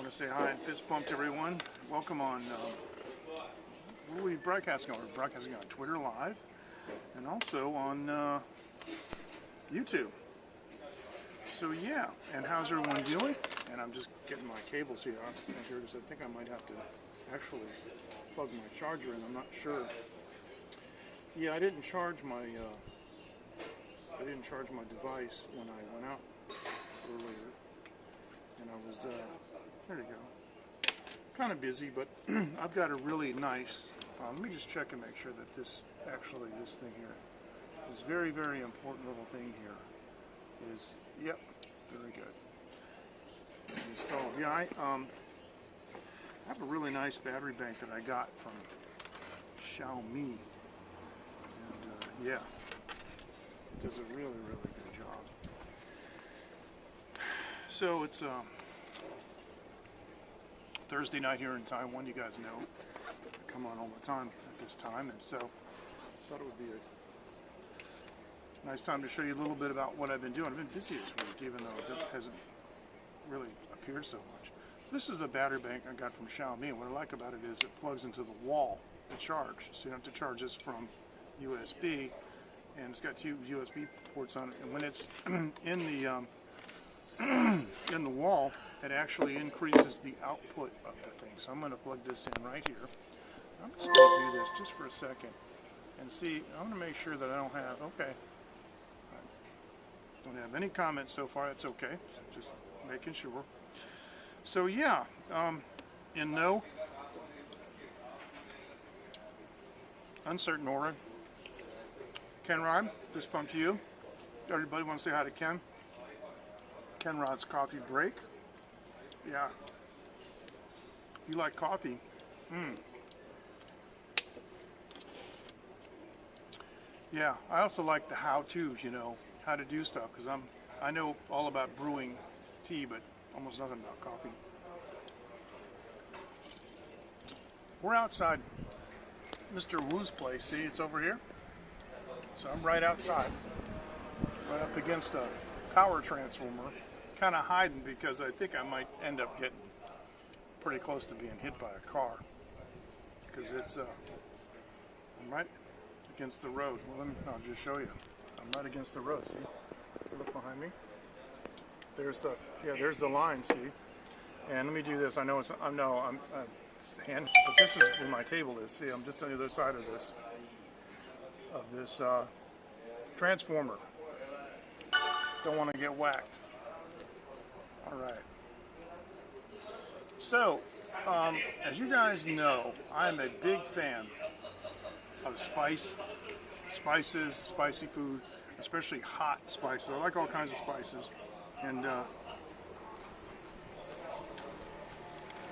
to say hi and fist bump to everyone. Welcome on, what are we broadcasting on? We're broadcasting on Twitter Live and also on YouTube. So yeah, and how's everyone doing? And I'm just getting my cables here because I think I might have to actually plug my charger in. I'm not sure. Yeah, I didn't charge my device when I went out earlier, and I was there you go, kind of busy, but I've got a really nice, let me just check and make sure that this thing here, this very, very important little thing here is, yep, very good, it's installed. Yeah, I have a really nice battery bank that I got from Xiaomi, and yeah, it does a really, really good job. So it's Thursday night here in Taiwan. You guys know I come on all the time at this time, and so I thought it would be a nice time to show you a little bit about what I've been doing. I've been busy this week, even though it hasn't really appeared so much. So this is a battery bank I got from Xiaomi, and what I like about it is it plugs into the wall to charge, so you don't have to charge this from USB, and it's got two USB ports on it, and when it's in the wall, it actually increases the output of the thing. So I'm going to plug this in right here. I'm just going to do this just for a second and see. I'm going to make sure that I don't have, okay, I don't have any comments so far. That's okay, just making sure. So yeah, in no uncertain order, Ken Rod, this bump to you. Everybody want to say hi to Ken? Ken Rod's Coffee Break. Yeah. You like coffee? Yeah, I also like the how-tos, you know, how to do stuff, because I know all about brewing tea, but almost nothing about coffee. We're outside Mr. Wu's place. See, it's over here. So I'm right outside, right up against a power transformer, kind of hiding because I think I might end up getting pretty close to being hit by a car, because it's I'm right against the road. Well, I'll just show you. I'm right against the road. See, look behind me. There's the line. See, and let me do this. I know it's hand, but this is where my table is. See, I'm just on the other side of this transformer. Don't want to get whacked. All right. So, as you guys know, I'm a big fan of spices, spicy food, especially hot spices. I like all kinds of spices, and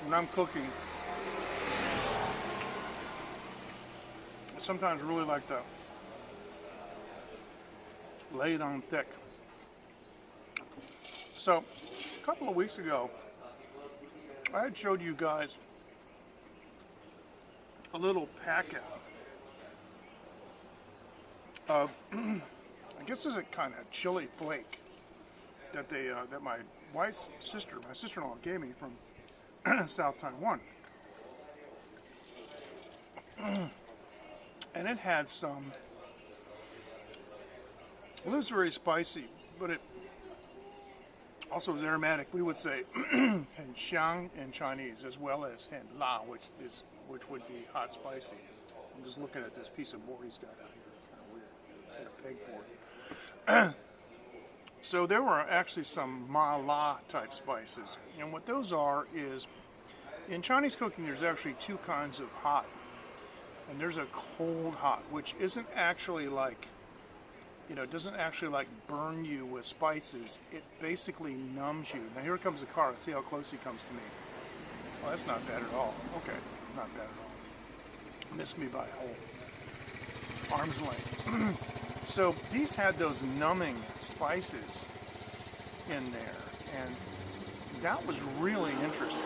when I'm cooking, I sometimes really like to lay it on thick. So, a couple of weeks ago, I had showed you guys a little packet of, I guess this is a kind of chili flake that that my wife's my sister-in-law gave me from South Taiwan. And it had some, well, it was very spicy, but it also was aromatic. We would say hen xiang in Chinese, as well as hen la, which would be hot spicy. I'm just looking at this piece of board he's got out here. It's kind of weird. It's like a pegboard. So there were actually some ma la type spices, and what those are is, in Chinese cooking, there's actually two kinds of hot, and there's a cold hot, which isn't actually like, you know, it doesn't actually like burn you with spices. It basically numbs you. Now here comes the car. See how close he comes to me. Well, that's not bad at all. Okay, not bad at all. Missed me by a whole arm's length. So these had those numbing spices in there, and that was really interesting.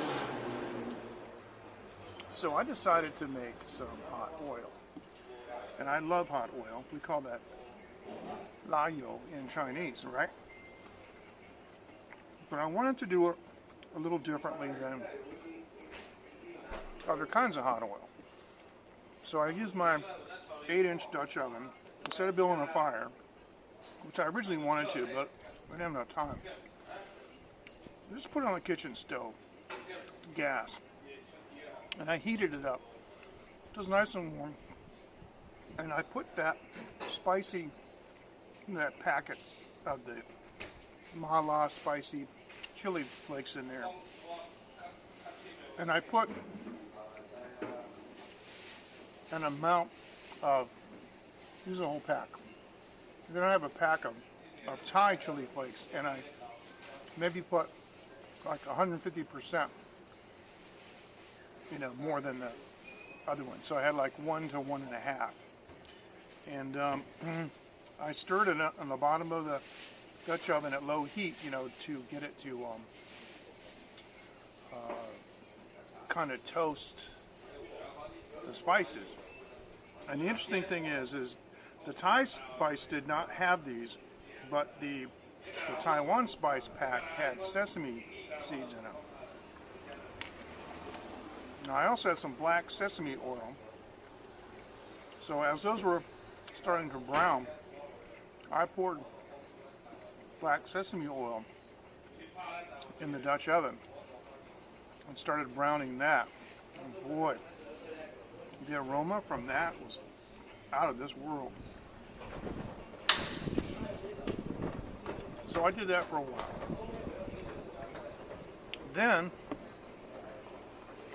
So I decided to make some hot oil, and I love hot oil. We call that layo in Chinese, right? But I wanted to do it a little differently than other kinds of hot oil. So I used my 8-inch Dutch oven instead of building a fire, which I originally wanted to, but I didn't have enough time. I just put it on the kitchen stove, gas, and I heated it up. It was nice and warm, and I put that spicy, that packet of the Mala spicy chili flakes in there, and I put an amount of, use a whole pack. Then I have a pack of Thai chili flakes, and I maybe put like 150%, more than the other one. So I had like 1 to 1.5. And I stirred it on the bottom of the Dutch oven at low heat, to get it to kind of toast the spices. And the interesting thing is the Thai spice did not have these, but the Taiwan spice pack had sesame seeds in it. Now I also had some black sesame oil. So as those were starting to brown, I poured black sesame oil in the Dutch oven and started browning that. And boy, the aroma from that was out of this world. So I did that for a while. Then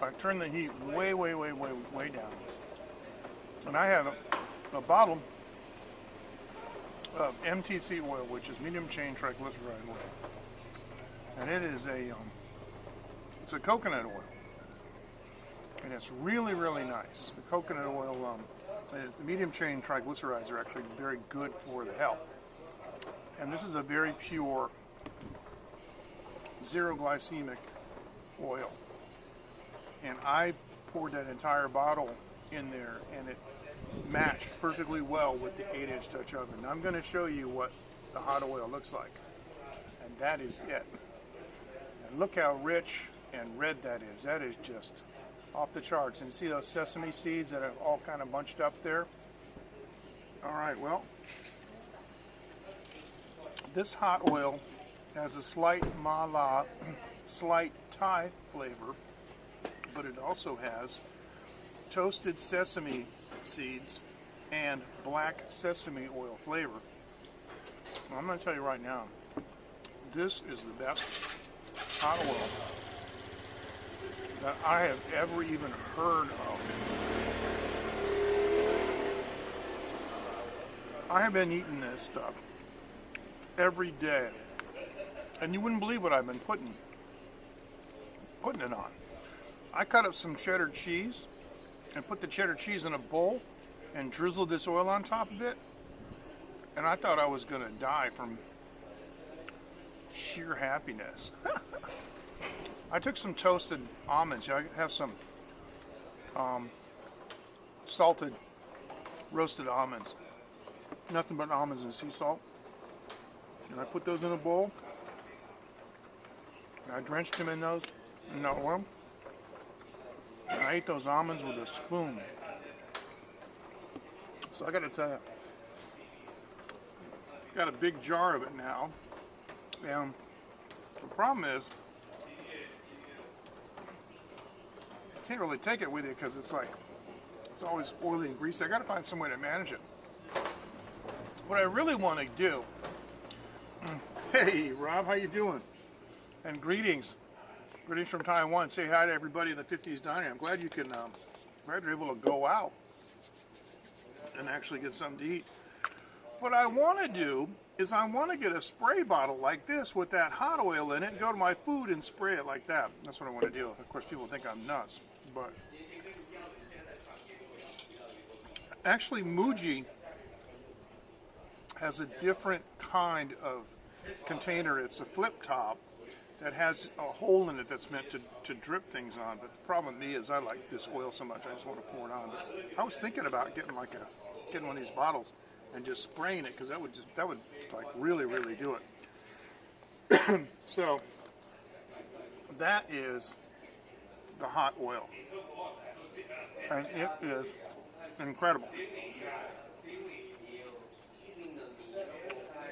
I turned the heat way down. And I had a bottle of MTC oil, which is medium chain triglyceride oil. And it is it's a coconut oil. And it's really nice. The coconut oil, the medium chain triglycerides are actually very good for the health. And this is a very pure, zero glycemic oil. And I poured that entire bottle in there, and it matched perfectly well with the 8-inch Dutch oven. Now I'm going to show you what the hot oil looks like. And that is it. And look how rich and red that is. That is just off the charts. And see those sesame seeds that are all kind of bunched up there? All right, well, this hot oil has a slight mala, slight Thai flavor, but it also has toasted sesame seeds and black sesame oil flavor. Well, I'm going to tell you right now, this is the best hot oil that I have ever even heard of. I have been eating this stuff every day, and you wouldn't believe what I've been putting it on. I cut up some cheddar cheese and put the cheddar cheese in a bowl and drizzled this oil on top of it, and I thought I was going to die from sheer happiness. I took some toasted almonds. I have some salted roasted almonds. Nothing but almonds and sea salt. And I put those in a bowl. And I drenched them in that oil. And I ate those almonds with a spoon. So I got to tell you, got a big jar of it now. And the problem is, you can't really take it with you because it's always oily and greasy. I got to find some way to manage it. What I really want to do, hey Rob, how you doing? And greetings from Taiwan. Say hi to everybody in the 50s dining. I'm glad you're able to go out and actually get something to eat. What I want to do is I want to get a spray bottle like this with that hot oil in it and go to my food and spray it like that. That's what I want to do. Of course, people think I'm nuts, but actually Muji has a different kind of container. It's a flip top that has a hole in it that's meant to drip things on. But the problem with me is I like this oil so much I just want to pour it on. But I was thinking about getting one of these bottles and just spraying it, because that would like really do it. So that is the hot oil. And it is incredible.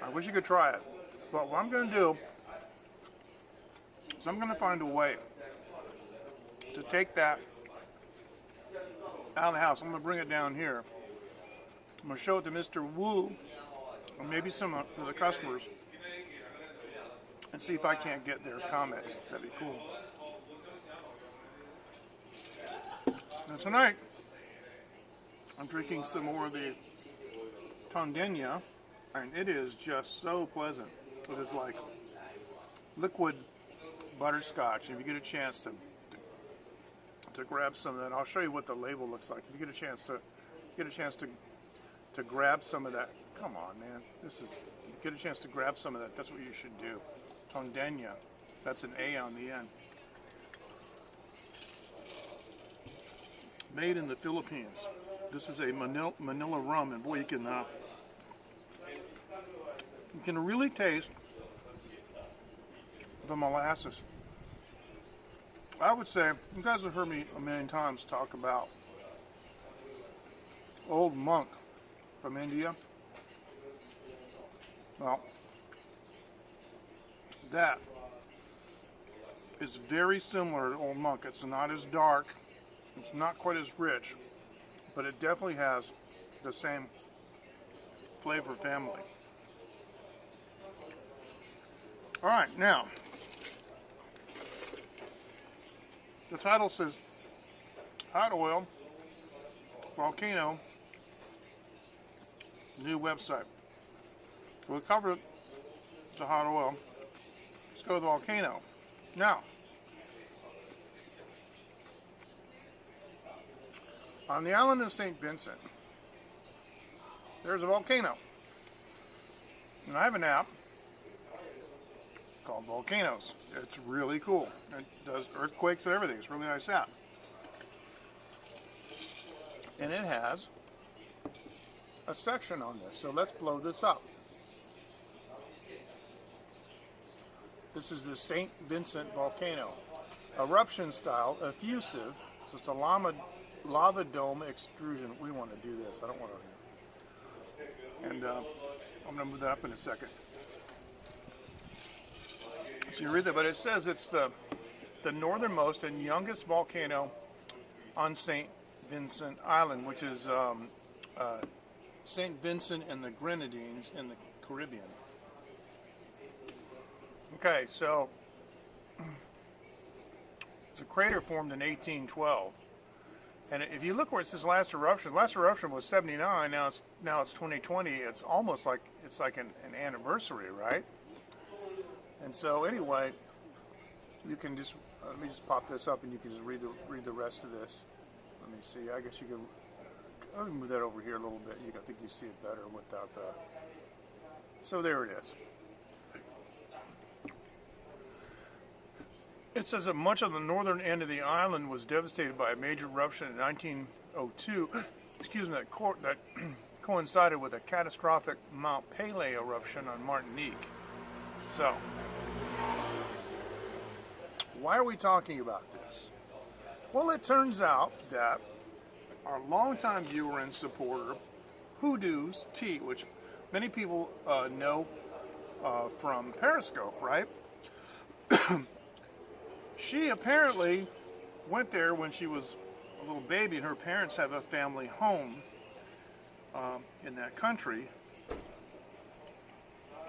I wish you could try it. But what I'm going to do is I'm going to find a way to take that out of the house. I'm going to bring it down here. I'm going to show it to Mr. Wu, or maybe some of the customers, and see if I can't get their comments. That'd be cool. Now tonight, I'm drinking some more of the Tondenya, and it is just so pleasant. It is like liquid butterscotch. If you get a chance to grab some of that, I'll show you what the label looks like. If you get a chance to grab some of that, come on, man. Get a chance to grab some of that. That's what you should do. Tondenya. That's an A on the end. Made in the Philippines. This is a Manila Rum, and boy, you can really taste the molasses. I would say, you guys have heard me a million times talk about Old Monk from India. Well, that is very similar to Old Monk. It's not as dark, it's not quite as rich, but it definitely has the same flavor family. All right, now, the title says Hot Oil, Volcano, new website. We'll cover the hot oil. Let's go to the Volcano. Now, on the island of St. Vincent, there's a volcano. And I have an app called Volcanoes. It's really cool. It does earthquakes and everything. It's a really nice app. And it has a section on this. So let's blow this up. This is the St. Vincent volcano. Eruption style, effusive. So it's a lava dome extrusion. We want to do this. I don't want to. And I'm going to move that up in a second. So you read that, but it says it's the northernmost and youngest volcano on St. Vincent Island, which is St. Vincent and the Grenadines in the Caribbean. Okay, so the crater formed in 1812, and if you look where it says last eruption was 79. Now it's 2020. It's almost like it's like an anniversary, right? And so anyway, you can just let me just pop this up, and you can just read the rest of this. Let me see. I guess you can. Let me move that over here a little bit. I think you see it better without the. So there it is. It says that much of the northern end of the island was devastated by a major eruption in 1902. Excuse me, that coincided with a catastrophic Mount Pelée eruption on Martinique. So, why are we talking about this? Well, it turns out that our longtime viewer and supporter, Hoodoo's Tea, which many people know from Periscope, right? She apparently went there when she was a little baby, and her parents have a family home in that country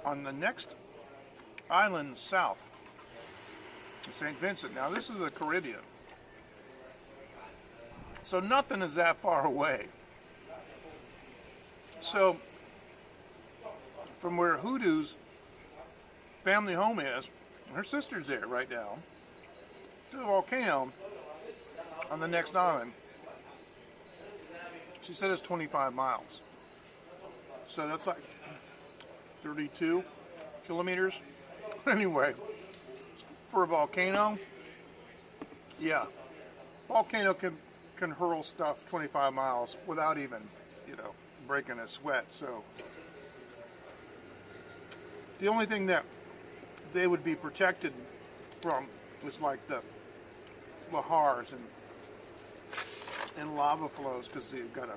on the next island south, St. Vincent. Now, this is the Caribbean, so nothing is that far away. So, from where Hoodoo's family home is, her sister's there right now, to the volcano on the next island. She said it's 25 miles. So that's like 32 kilometers. Anyway, for a volcano, yeah, volcano can hurl stuff 25 miles without even, breaking a sweat. So the only thing that they would be protected from It's like the lahars and lava flows because they've got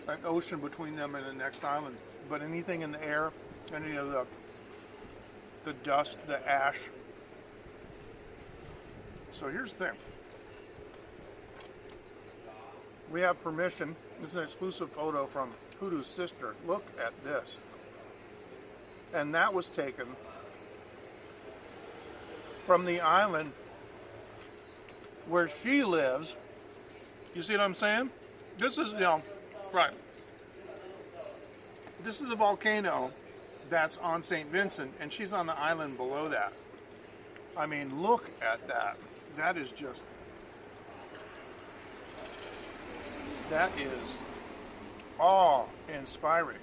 an ocean between them and the next island. But anything in the air, any of the dust, the ash. So here's the thing. We have permission. This is an exclusive photo from Hoodoo's sister. Look at this. And that was taken from the island where she lives. You see what I'm saying? This is, right. This is the volcano that's on St. Vincent, and she's on the island below that. I mean, look at that. That is just, that is awe-inspiring.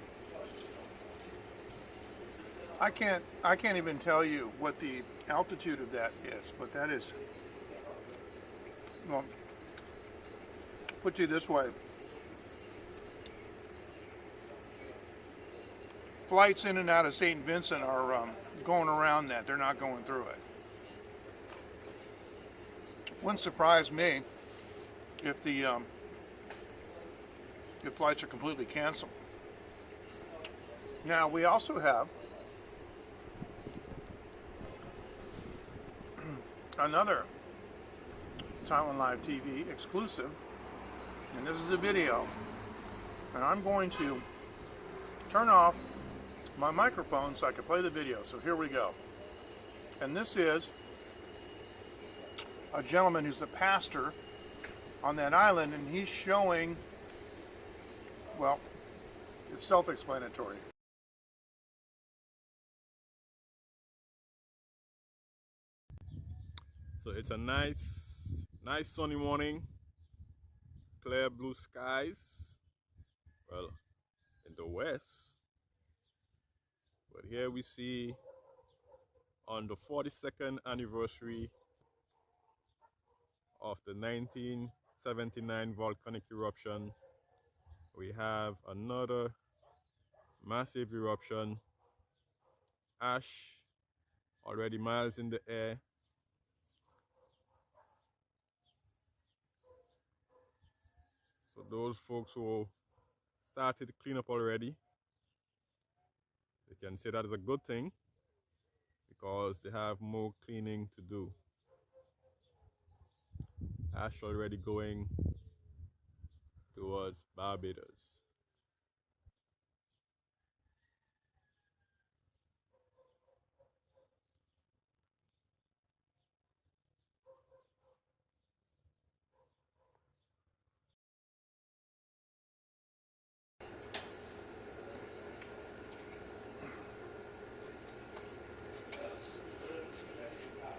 I can't even tell you what the altitude of that is, but that is, well, put to you this way. Flights in and out of St. Vincent are going around that. They're not going through it. Wouldn't surprise me if the flights are completely canceled. Now, we also have another Taiwan Live TV exclusive, and this is a video, and I'm going to turn off my microphone so I can play the video. So here we go. And this is a gentleman who's a pastor on that island, and he's showing, well, it's self-explanatory. So it's a nice sunny morning, clear blue skies, well, in the west. But here we see on the 42nd anniversary of the 1979 volcanic eruption, we have another massive eruption, ash already miles in the air. So those folks who started to clean up already, they can say that is a good thing because they have more cleaning to do. Ash already going towards Barbados.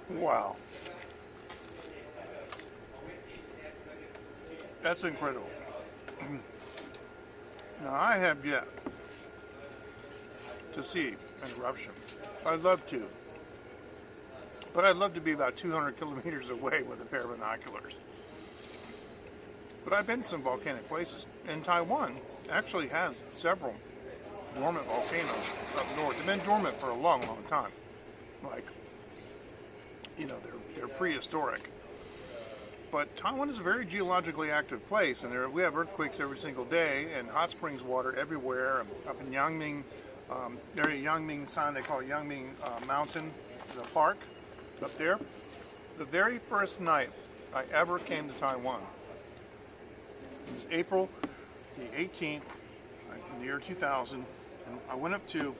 Wow. That's incredible. Now, I have yet to see an eruption. I'd love to. But I'd love to be about 200 kilometers away with a pair of binoculars. But I've been to some volcanic places. And Taiwan actually has several dormant volcanoes up north. They've been dormant for a long, long time. Like, they're prehistoric. But Taiwan is a very geologically active place, and we have earthquakes every single day, and hot springs water everywhere. Up in Yangming, area Yangming-san, they call it Yangming Mountain, the park up there. The very first night I ever came to Taiwan, it was April the 18th in the year 2000, and I went up to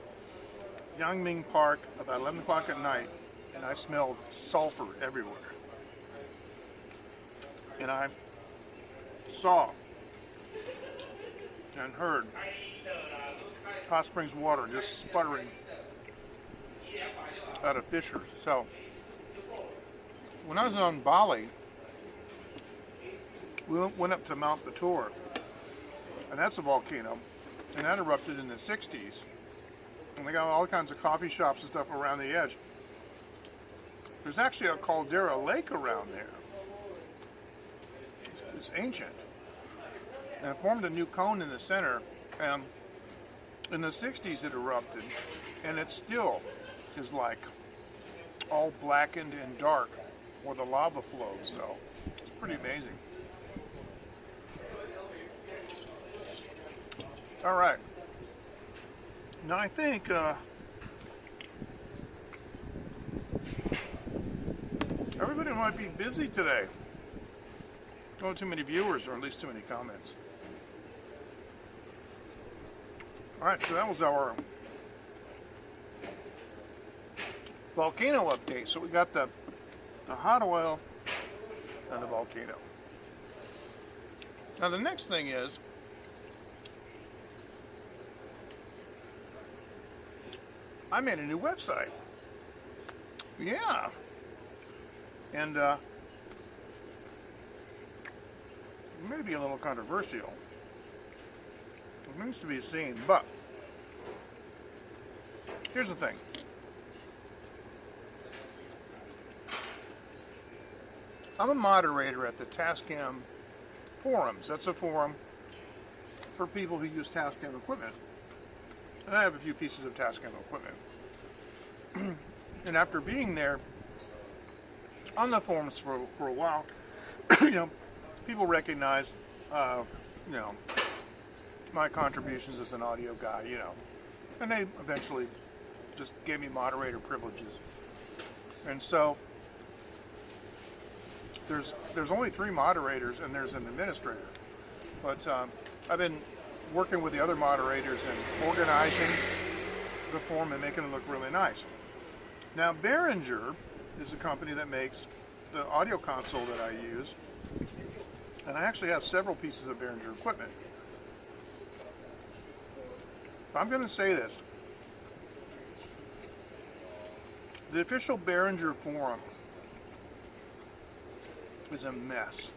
Yangming Park about 11 o'clock at night, and I smelled sulfur everywhere. And I saw and heard hot springs water just sputtering out of fissures. So when I was on Bali, we went up to Mount Batur, and that's a volcano, and that erupted in the 60s. And they got all kinds of coffee shops and stuff around the edge. There's actually a caldera lake around there. It's ancient, and it formed a new cone in the center, and in the 60s it erupted, and it still is like all blackened and dark where the lava flows. So it's pretty amazing. All right. Now I think everybody might be busy today. Not too many viewers, or at least too many comments. All right, so that was our volcano update. So we got the hot oil and the volcano. Now the next thing is I made a new website. Yeah. And it may be a little controversial. It needs to be seen, but here's the thing. I'm a moderator at the Tascam forums. That's a forum for people who use Tascam equipment. And I have a few pieces of Tascam equipment. And after being there on the forums for a while, you know, people recognize, you know, my contributions as an audio guy, you know, and they eventually just gave me moderator privileges. And so there's only 3 moderators and there's an administrator. But I've been working with the other moderators and organizing the forum and making it look really nice. Now Behringer is a company that makes the audio console that I use, and I actually have several pieces of Behringer equipment. I'm going to say this. The official Behringer forum is a mess.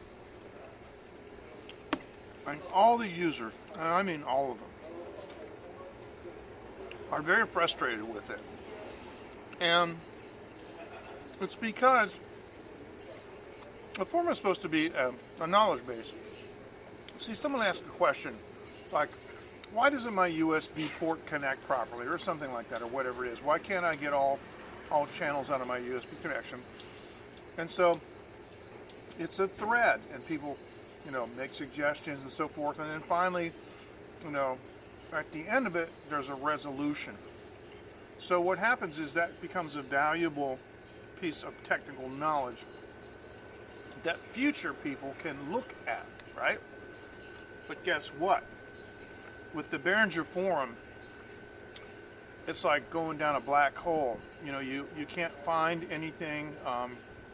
And all the users, and I mean all of them, are very frustrated with it. And it's because the forum is supposed to be a knowledge base. See, someone asked a question like, why doesn't my USB port connect properly, or something like that, or whatever it is? Why can't I get all channels out of my USB connection? And so it's a thread, and people, you know, make suggestions and so forth, and then finally, you know, at the end of it, there's a resolution. So what happens is that becomes a valuable piece of technical knowledge that future people can look at, right? But guess what? With the Behringer forum, it's like going down a black hole. You know, you can't find anything.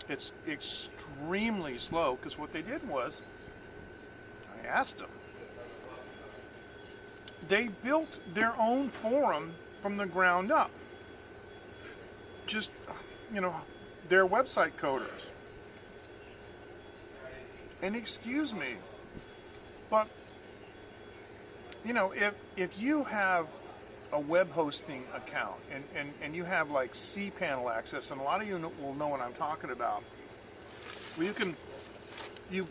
It's extremely slow, because what they did was, I asked them, they built their own forum from the ground up. Just, you know, they're website coders. And excuse me, but, you know, if you have a web hosting account and you have like cPanel access, and a lot of you will know what I'm talking about, where you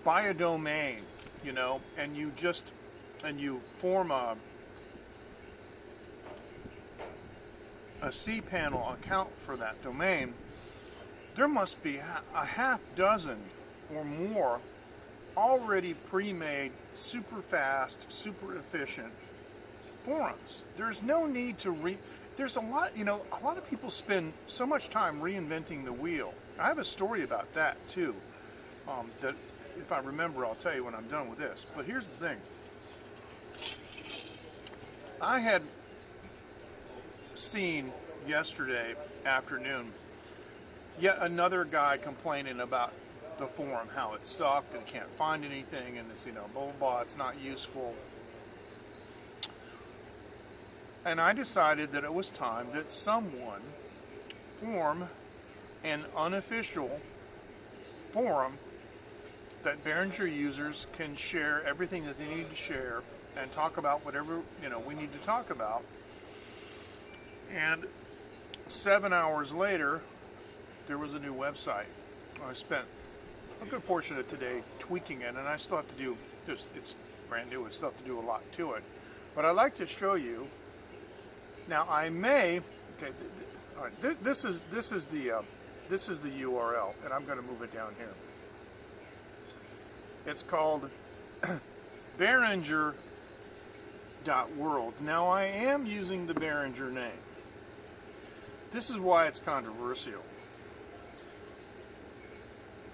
buy a domain, you know, and you form a cPanel account for that domain, there must be a half dozen or more already pre-made, super fast, super efficient forums. There's no need to there's a lot, you know, a lot of people spend so much time reinventing the wheel. I have a story about that too, that if I remember, I'll tell you when I'm done with this. But here's the thing. I had seen yesterday afternoon yet another guy complaining about the forum, how it sucked and can't find anything, and it's, you know, blah, blah, blah, it's not useful. And I decided that it was time that someone form an unofficial forum that Behringer users can share everything that they need to share and talk about whatever, you know, we need to talk about. And 7 hours later, there was a new website. I spent a good portion of today tweaking it, and I still have to do, it's brand new, I still have to do a lot to it. But I'd like to show you, now I may, okay, All right, this is the URL, and I'm going to move it down here. It's called Behringer.world. Now I am using the Behringer name. This is why it's controversial.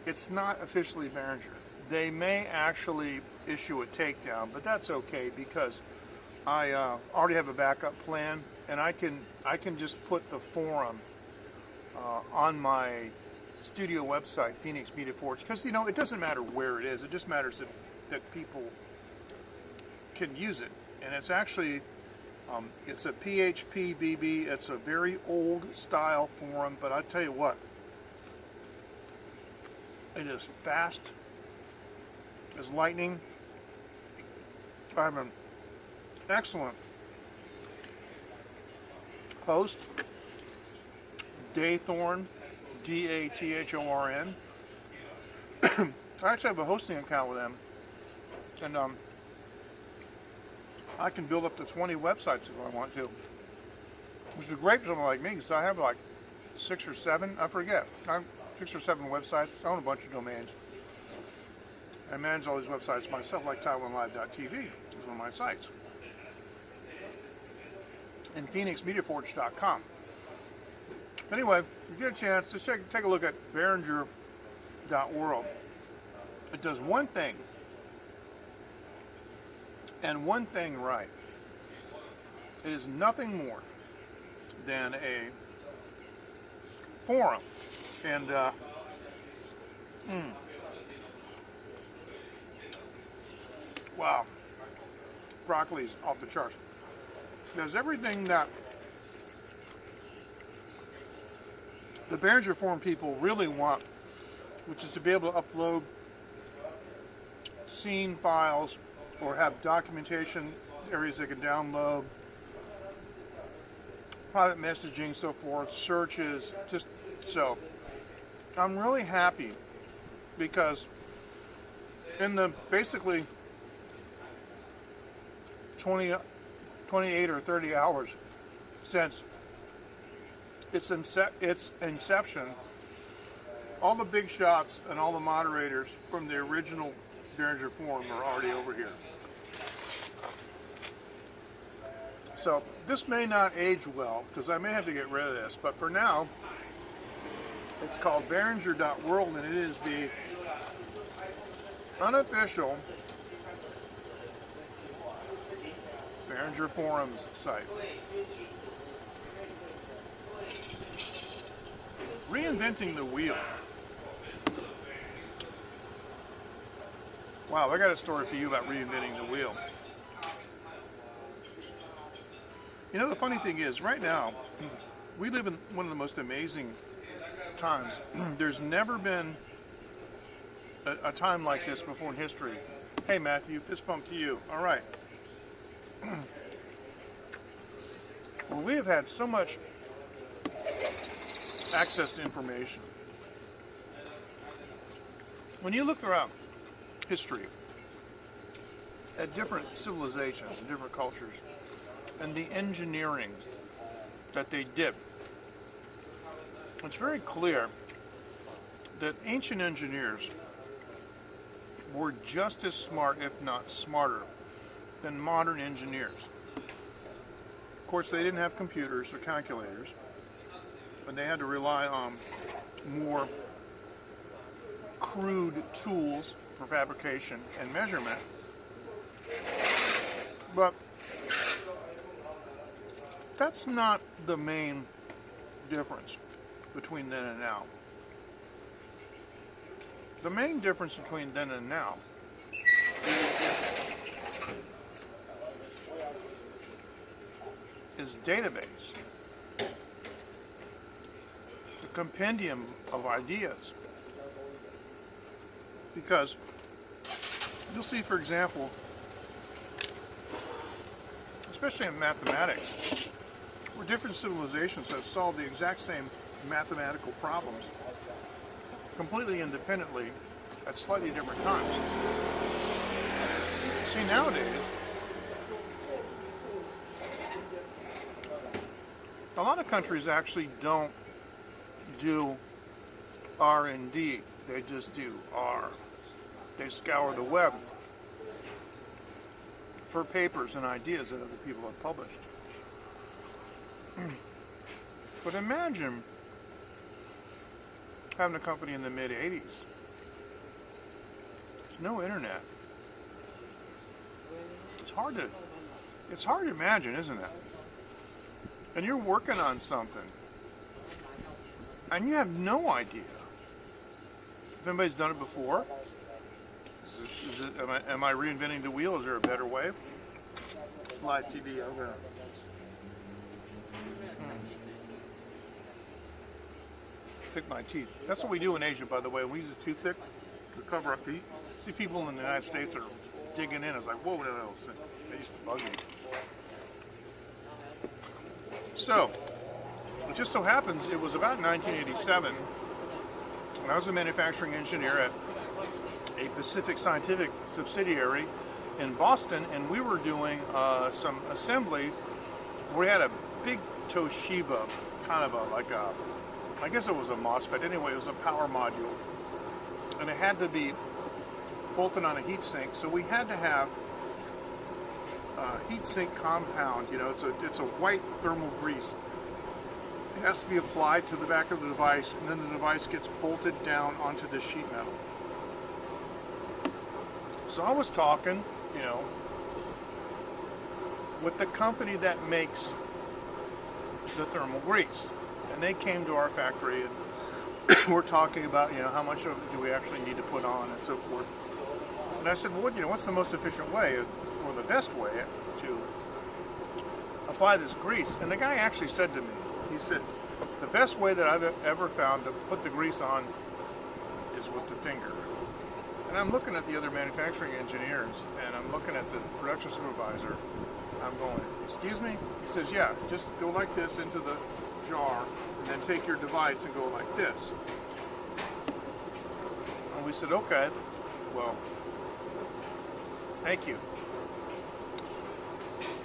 It's not officially Behringer. They may actually issue a takedown, but that's okay because I already have a backup plan, and I can just put the forum on my studio website, Phoenix Media Forge, because you know it doesn't matter where it is. It just matters that people can use it, and it's actually it's a PHP BB. It's a very old style forum, but I tell you what, it is fast as lightning. I have an excellent host, Daythorn, Dathorn. I actually have a hosting account with them, and I can build up to 20 websites if I want to, which is great for someone like me because I have like 6 or 7, I forget. I have 6 or 7 websites. I own a bunch of domains. I manage all these websites myself, like TaiwanLive.tv is one of my sites. And PhoenixMediaForge.com. Anyway, if you get a chance, just take a look at Behringer.world. It does one thing, and one thing right. It is nothing more than a forum. And, wow, broccoli's off the charts. It does everything that the Behringer forum people really want, which is to be able to upload scene files or have documentation areas they can download, private messaging, so forth, searches, just so. I'm really happy because in the basically 28 or 30 hours since its inception, all the big shots and all the moderators from the original Behringer forum are already over here. So this may not age well because I may have to get rid of this, but for now, it's called Behringer.world, and it is the unofficial Behringer forums site. Reinventing the wheel. Wow, I got a story for you about reinventing the wheel. You know, the funny thing is, right now, we live in one of the most amazing times. There's never been a time like this before in history. Hey, Matthew, fist bump to you. All right. Well, we have had so much access to information. When you look throughout history at different civilizations and different cultures and the engineering that they did, it's very clear that ancient engineers were just as smart, if not smarter, than modern engineers. Of course, they didn't have computers or calculators, but they had to rely on more crude tools for fabrication and measurement. But that's not the main difference between then and now. The main difference between then and now is database, the compendium of ideas. Because you'll see, for example, especially in mathematics, where different civilizations have solved the exact same mathematical problems completely independently at slightly different times. See, nowadays, a lot of countries actually don't do R&D. They just do R. They scour the web for papers and ideas that other people have published. But imagine having a company in the mid-'80s. There's no internet. It's hard to imagine, isn't it? And you're working on something, and you have no idea if anybody's done it before. Am I reinventing the wheel? Is there a better way? Slide TV over. Pick my teeth. That's what we do in Asia, by the way. We use a toothpick to cover our teeth. See people in the United States are digging in. It's like, whoa, no. They used to bug me. So, it just so happens it was about 1987, and I was a manufacturing engineer at a Pacific Scientific subsidiary in Boston, and we were doing some assembly. We had a big Toshiba, kind of I guess it was a MOSFET. Anyway, it was a power module, and it had to be bolted on a heat sink. So we had to have heat sink compound. You know, it's a white thermal grease. It has to be applied to the back of the device, and then the device gets bolted down onto the sheet metal. So I was talking, you know, with the company that makes the thermal grease, and they came to our factory, and we're talking about, you know, how much of it do we actually need to put on and so forth. And I said, well, you know, what's the most efficient way or the best way to apply this grease? And the guy actually said to me, he said, the best way that I've ever found to put the grease on is with the finger. And I'm looking at the other manufacturing engineers, and I'm looking at the production supervisor. I'm going, excuse me? He says, yeah, just go like this into the jar, and then take your device and go like this. And we said, okay, well, thank you.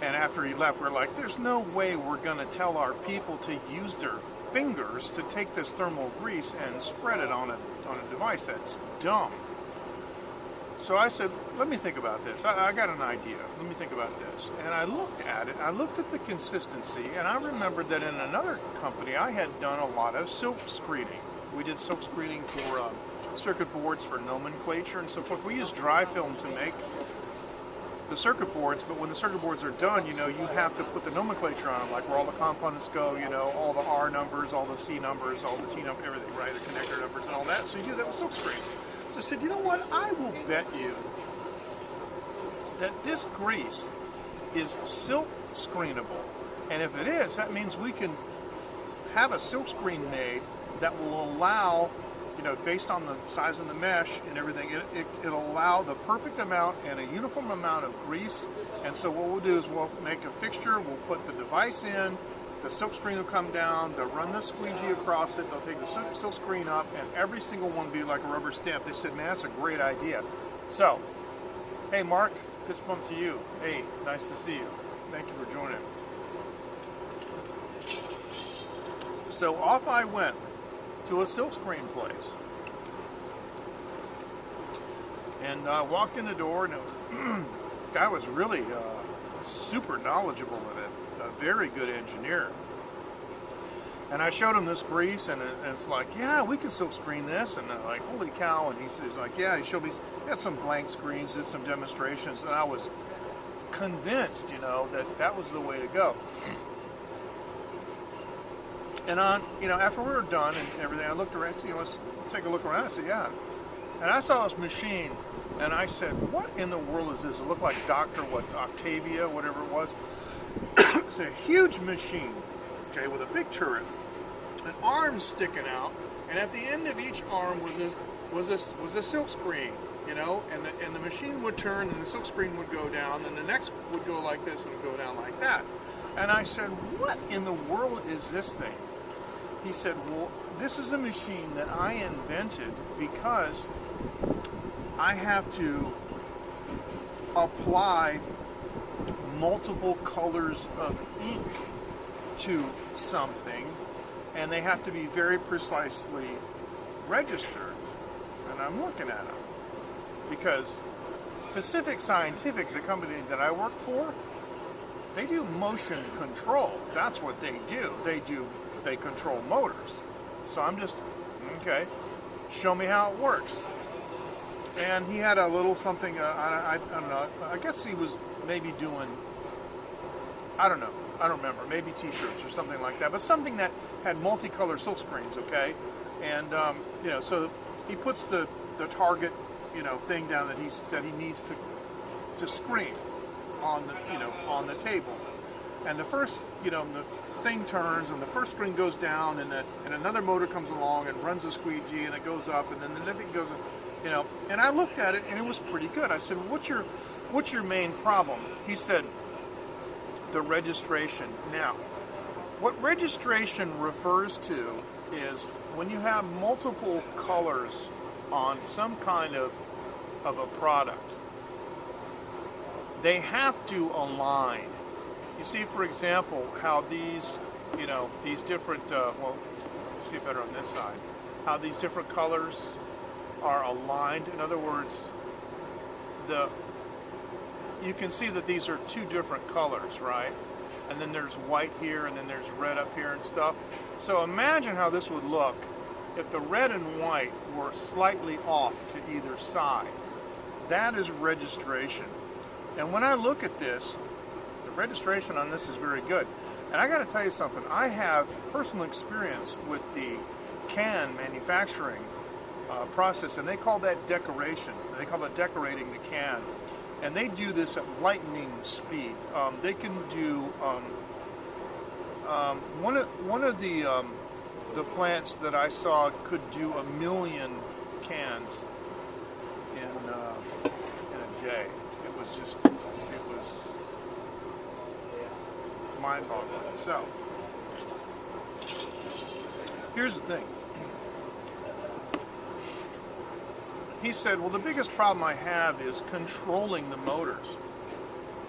And after he left, we're like, there's no way we're going to tell our people to use their fingers to take this thermal grease and spread it on a device. That's dumb. So I said, let me think about this. I got an idea. Let me think about this. And I looked at it. I looked at the consistency, and I remembered that in another company, I had done a lot of silk screening. We did silk screening for circuit boards for nomenclature and so forth. We use dry film to make the circuit boards, but when the circuit boards are done, you know, you have to put the nomenclature on them, like where all the components go, you know, all the R numbers, all the C numbers, all the T numbers, everything, right? The connector numbers and all that. So you do that with silk screens. So I said, you know what? I will bet you that this grease is silk screenable. And if it is, that means we can have a silk screen made that will allow, you know, based on the size of the mesh and everything, it'll allow the perfect amount and a uniform amount of grease. And so what we'll do is we'll make a fixture, we'll put the device in, the silk screen will come down, they'll run the squeegee across it, they'll take the silk screen up, and every single one will be like a rubber stamp. They said, man, that's a great idea. So, hey Mark, fist bump to you. Hey, nice to see you. Thank you for joining. So off I went to a silk screen place. And I walked in the door, and the guy was really super knowledgeable in it, a very good engineer. And I showed him this grease, and it's like, yeah, we can silk screen this. And I'm like, holy cow. And he's like, yeah, he showed me, he had some blank screens, did some demonstrations, and I was convinced, you know, that was the way to go. And you know, after we were done and everything, I looked around and said, let's take a look around. I said, yeah. And I saw this machine, and I said, what in the world is this? It looked like Octavia, whatever it was. It's a huge machine, okay, with a big turret, an arm sticking out, and at the end of each arm was a silk screen, you know, and the machine would turn, and the silk screen would go down, and the next would go like this, and it would go down like that. And I said, what in the world is this thing? He said, well, this is a machine that I invented because I have to apply multiple colors of ink to something, and they have to be very precisely registered. And I'm looking at them because Pacific Scientific, the company that I work for, they do motion control. That's what they do. They control motors. So I'm just, okay, show me how it works. And he had a little something, I don't know, I guess he was maybe doing, I don't know, I don't remember, maybe t-shirts or something like that, but something that had multicolor silk screens, okay? And, you know, so he puts the target, you know, thing down that he needs to screen on the, you know, on the table. And the first, you know, the thing turns and the first screen goes down, and another motor comes along and runs a squeegee, and it goes up, and then the other thing goes up, you know. And I looked at it and it was pretty good. I said, what's your main problem? He said, the registration. Now, what registration refers to is when you have multiple colors on some kind of a product, they have to align. You see, for example, how these, you know, these different, well, let's see it better on this side, how these different colors are aligned. In other words, you can see that these are two different colors, right? And then there's white here, and then there's red up here and stuff. So imagine how this would look if the red and white were slightly off to either side. That is registration. And when I look at this, the registration on this is very good. And I got to tell you something. I have personal experience with the can manufacturing process, and they call that decoration. They call it decorating the can. And they do this at lightning speed. They can do one of the plants that I saw could do 1 million cans in a day. It was mind-boggling. So here's the thing. He said, well, the biggest problem I have is controlling the motors.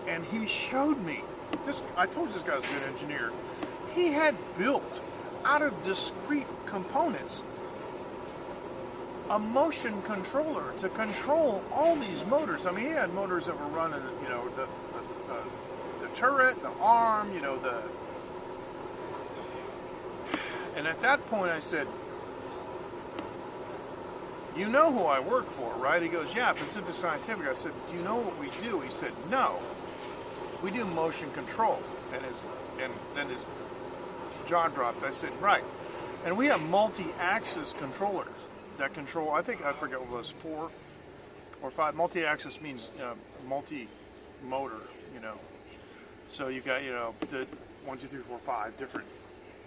And he showed me this. I told you this guy was a good engineer. He had built out of discrete components a motion controller to control all these motors. I mean, he had motors that were running, you know, the turret, the arm, you know, and at that point I said, you know who I work for, right? He goes, yeah, Pacific Scientific. I said, do you know what we do? He said, no, we do motion control. And then his jaw dropped. I said, right. And we have multi-axis controllers that control, I forget what it was, 4 or 5. Multi-axis means multi-motor, you know. So you've got, you know, the 1, 2, 3, 4, 5 different,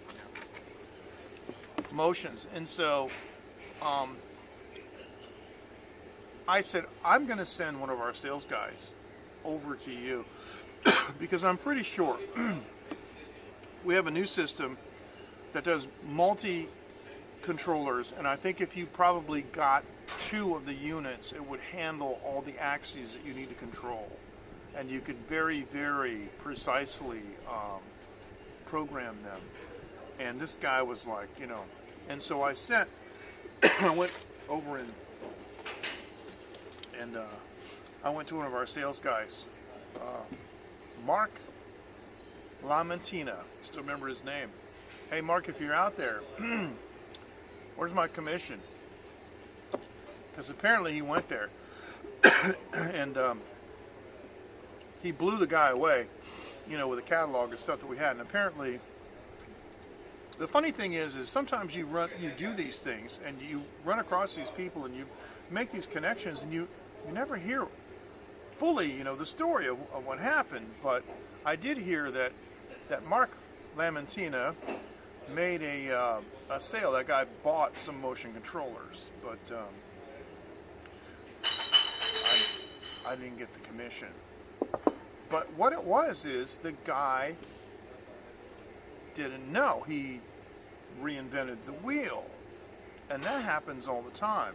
you know, motions. And so, I said, I'm going to send one of our sales guys over to you because I'm pretty sure we have a new system that does multi-controllers, and I think if you probably got 2 of the units, it would handle all the axes that you need to control, and you could very, very precisely program them. And this guy was like, you know, and so I went over and I went to one of our sales guys, Mark Lamantina. Still remember his name. Hey, Mark, if you're out there, where's my commission? Because apparently he went there, and he blew the guy away, you know, with a catalog of stuff that we had. And apparently, the funny thing is sometimes you do these things, and you run across these people, and you make these connections, and you never hear fully, you know, the story of what happened. But I did hear that Mark Lamantina made a sale. That guy bought some motion controllers, but I didn't get the commission. But what it was is the guy didn't know. He reinvented the wheel, and that happens all the time.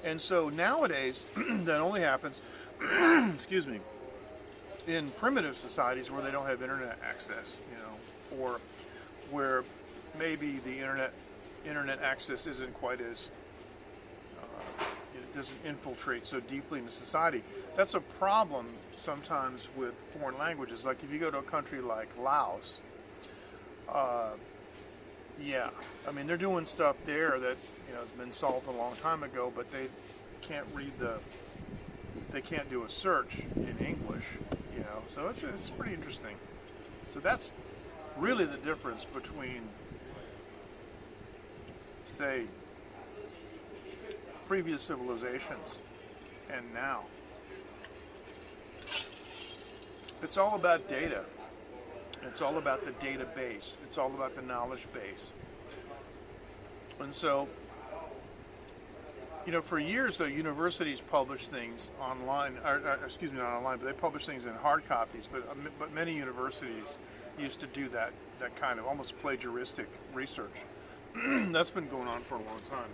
And so nowadays, that only happens, excuse me, in primitive societies where they don't have internet access, you know, where maybe the internet access isn't quite as it doesn't infiltrate so deeply into society. That's a problem sometimes with foreign languages. Like if you go to a country like Laos, yeah, I mean they're doing stuff there that has been solved a long time ago, but they can't they can't do a search in English, So it's pretty interesting. So that's really the difference between, say, previous civilizations and now. It's all about data. It's all about the database. It's all about the knowledge base. And so, for years, though, universities publish things online, excuse me, not online, but they publish things in hard copies. But many universities used to do that kind of almost plagiaristic research. That's been going on for a long time.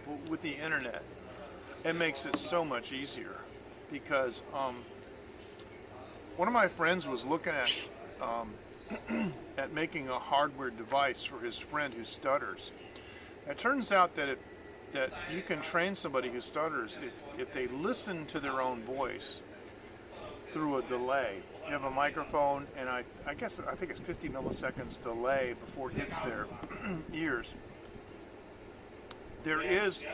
But with the internet, it makes it so much easier because one of my friends was looking at making a hardware device for his friend who stutters. It turns out that you can train somebody who stutters if they listen to their own voice through a delay. You have a microphone, and I think it's 50 milliseconds delay before it hits their ears. There is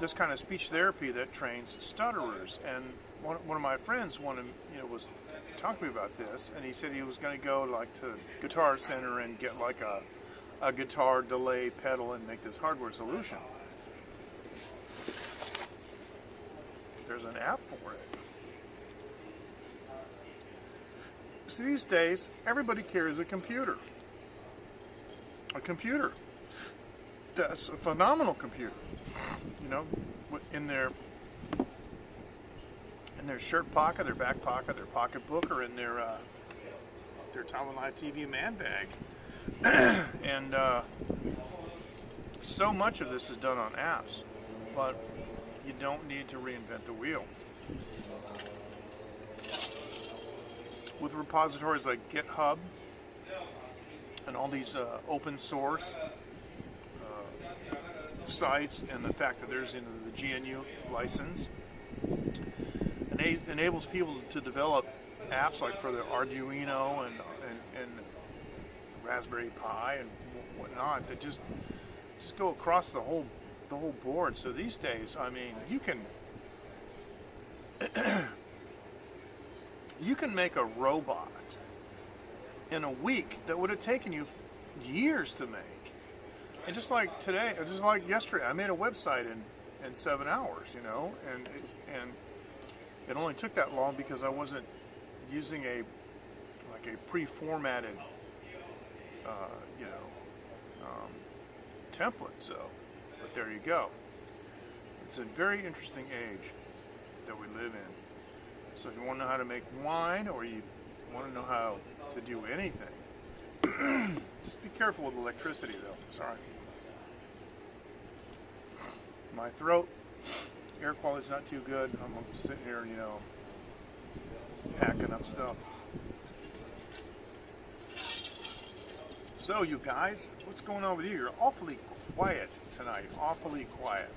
this kind of speech therapy that trains stutterers, and one of my friends was talking to me about this, and he said he was going to go to Guitar Center and get a guitar delay pedal and make this hardware solution. There's an app for it. See, these days, everybody carries a computer. A computer. That's a phenomenal computer. In their shirt pocket, their back pocket, their pocketbook, or in their Taiwan Live TV man bag. And so much of this is done on apps, but you don't need to reinvent the wheel. With repositories like GitHub and all these open source sites, and the fact that there's the GNU license, enables people to develop apps like for the Arduino and Raspberry Pi and whatnot that just go across the whole board. So these days, I mean, you can make a robot in a week that would have taken you years to make. And just like today, just like yesterday, I made a website in 7 hours, and it only took that long because I wasn't using a pre-formatted template. So, but there you go. It's a very interesting age that we live in. So if you want to know how to make wine, or you want to know how to do anything, just be careful with electricity, though. Sorry. My throat, air quality's not too good. I'm just sitting here, packing up stuff. So, you guys, what's going on with you? You're awfully quiet tonight. Awfully quiet.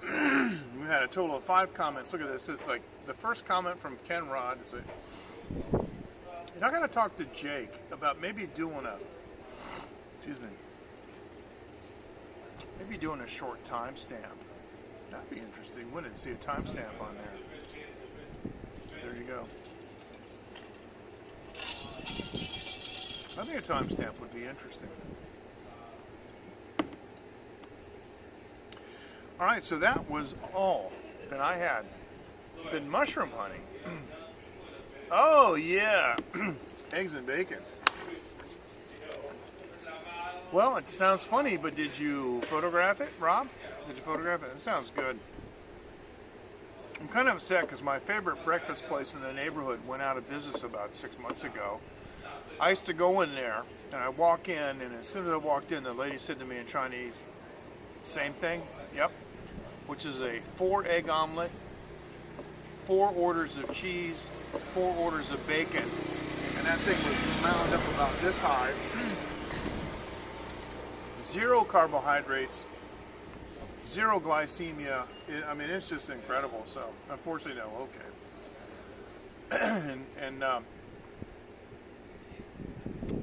We had a total of 5 comments. Look at this. It's like the first comment from Ken Rod is, you're not going to talk to Jake about maybe doing a short timestamp. That'd be interesting, wouldn't it? See a timestamp on there. There you go. I think a timestamp would be interesting. All right, so that was all that I had. Been mushroom hunting. Oh yeah, eggs and bacon. Well, it sounds funny, but did you photograph it, Rob? Did you photograph it? It sounds good. I'm kind of upset because my favorite breakfast place in the neighborhood went out of business about 6 months ago. I used to go in there, and I walk in, and as soon as I walked in, the lady said to me in Chinese, same thing? Yep. Which is a 4-egg omelet, 4 orders of cheese, 4 orders of bacon, that thing was mound up about this high. 0 carbohydrates, 0 glycemia. I mean, it's just incredible. So, unfortunately, no. Okay. and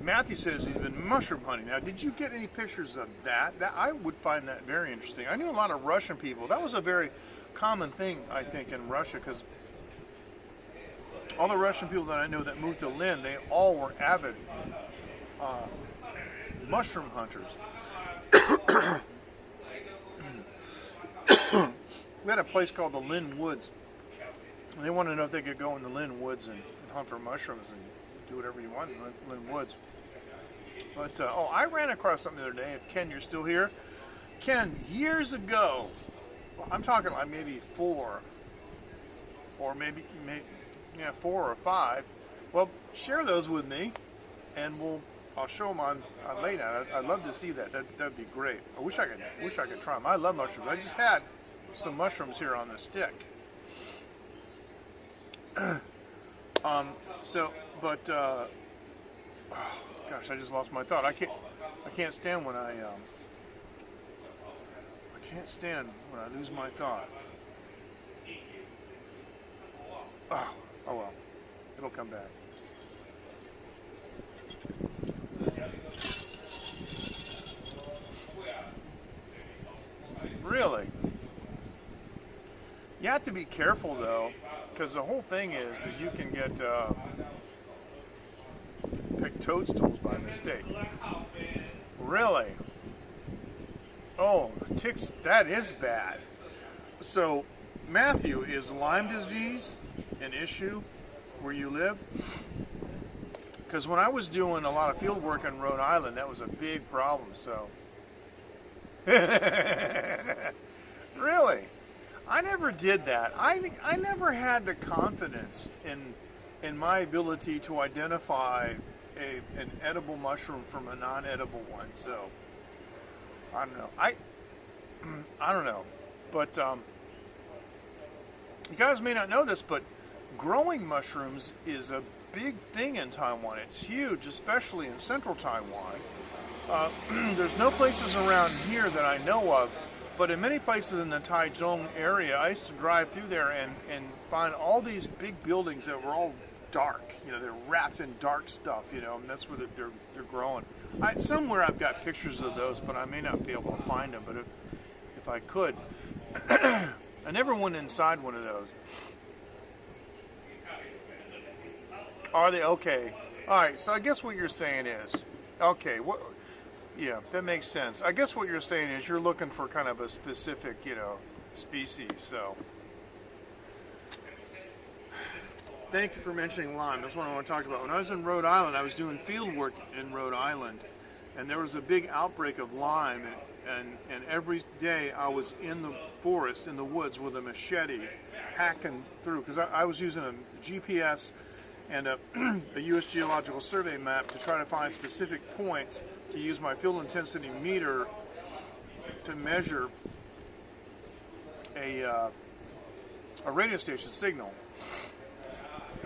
Matthew says he's been mushroom hunting. Now, did you get any pictures of that? I would find that very interesting. I knew a lot of Russian people. That was a very common thing, I think, in Russia, because all the Russian people that I know that moved to Lynn, they all were avid mushroom hunters. We had a place called the Lynn Woods. And they wanted to know if they could go in the Lynn Woods and hunt for mushrooms and do whatever you want in Lynn Woods. But, I ran across something the other day. If Ken, you're still here. Ken, years ago, I'm talking like maybe 4 or maybe 4 or 5. Well, share those with me, and I'll show them on late night. I'd love to see that. That'd be great. I wish I could try them. I love mushrooms. I just had some mushrooms here on the stick. Gosh, I just lost my thought. I can't stand when I lose my thought. Oh well, it'll come back. Really? You have to be careful though, because the whole thing is you can get picked toadstools by mistake. Really? Oh, ticks, that is bad. So, Matthew, is Lyme disease an issue where you live? Because when I was doing a lot of field work in Rhode Island, that was a big problem, so. Really? I never did that. I never had the confidence in my ability to identify an edible mushroom from a non-edible one. So I don't know. I don't know. But you guys may not know this, but growing mushrooms is a big thing in Taiwan. It's huge, especially in central Taiwan. There's no places around here that I know of, but in many places in the Taichung area, I used to drive through there and find all these big buildings that were all dark. You know, they're wrapped in dark stuff, you know, and that's where they're growing. Somewhere I've got pictures of those, but I may not be able to find them, but if I could. I never went inside one of those. Are they? Okay. All right, so I guess what you're saying is, okay, yeah, that makes sense. I guess what you're saying is you're looking for kind of a specific, you know, species, so. Thank you for mentioning Lyme. That's what I want to talk about. When I was in Rhode Island, I was doing field work in Rhode Island, and there was a big outbreak of Lyme, and every day I was in the forest, in the woods, with a machete, hacking through, because I was using a GPS and a U.S. Geological Survey map to try to find specific points to use my field intensity meter to measure a radio station signal.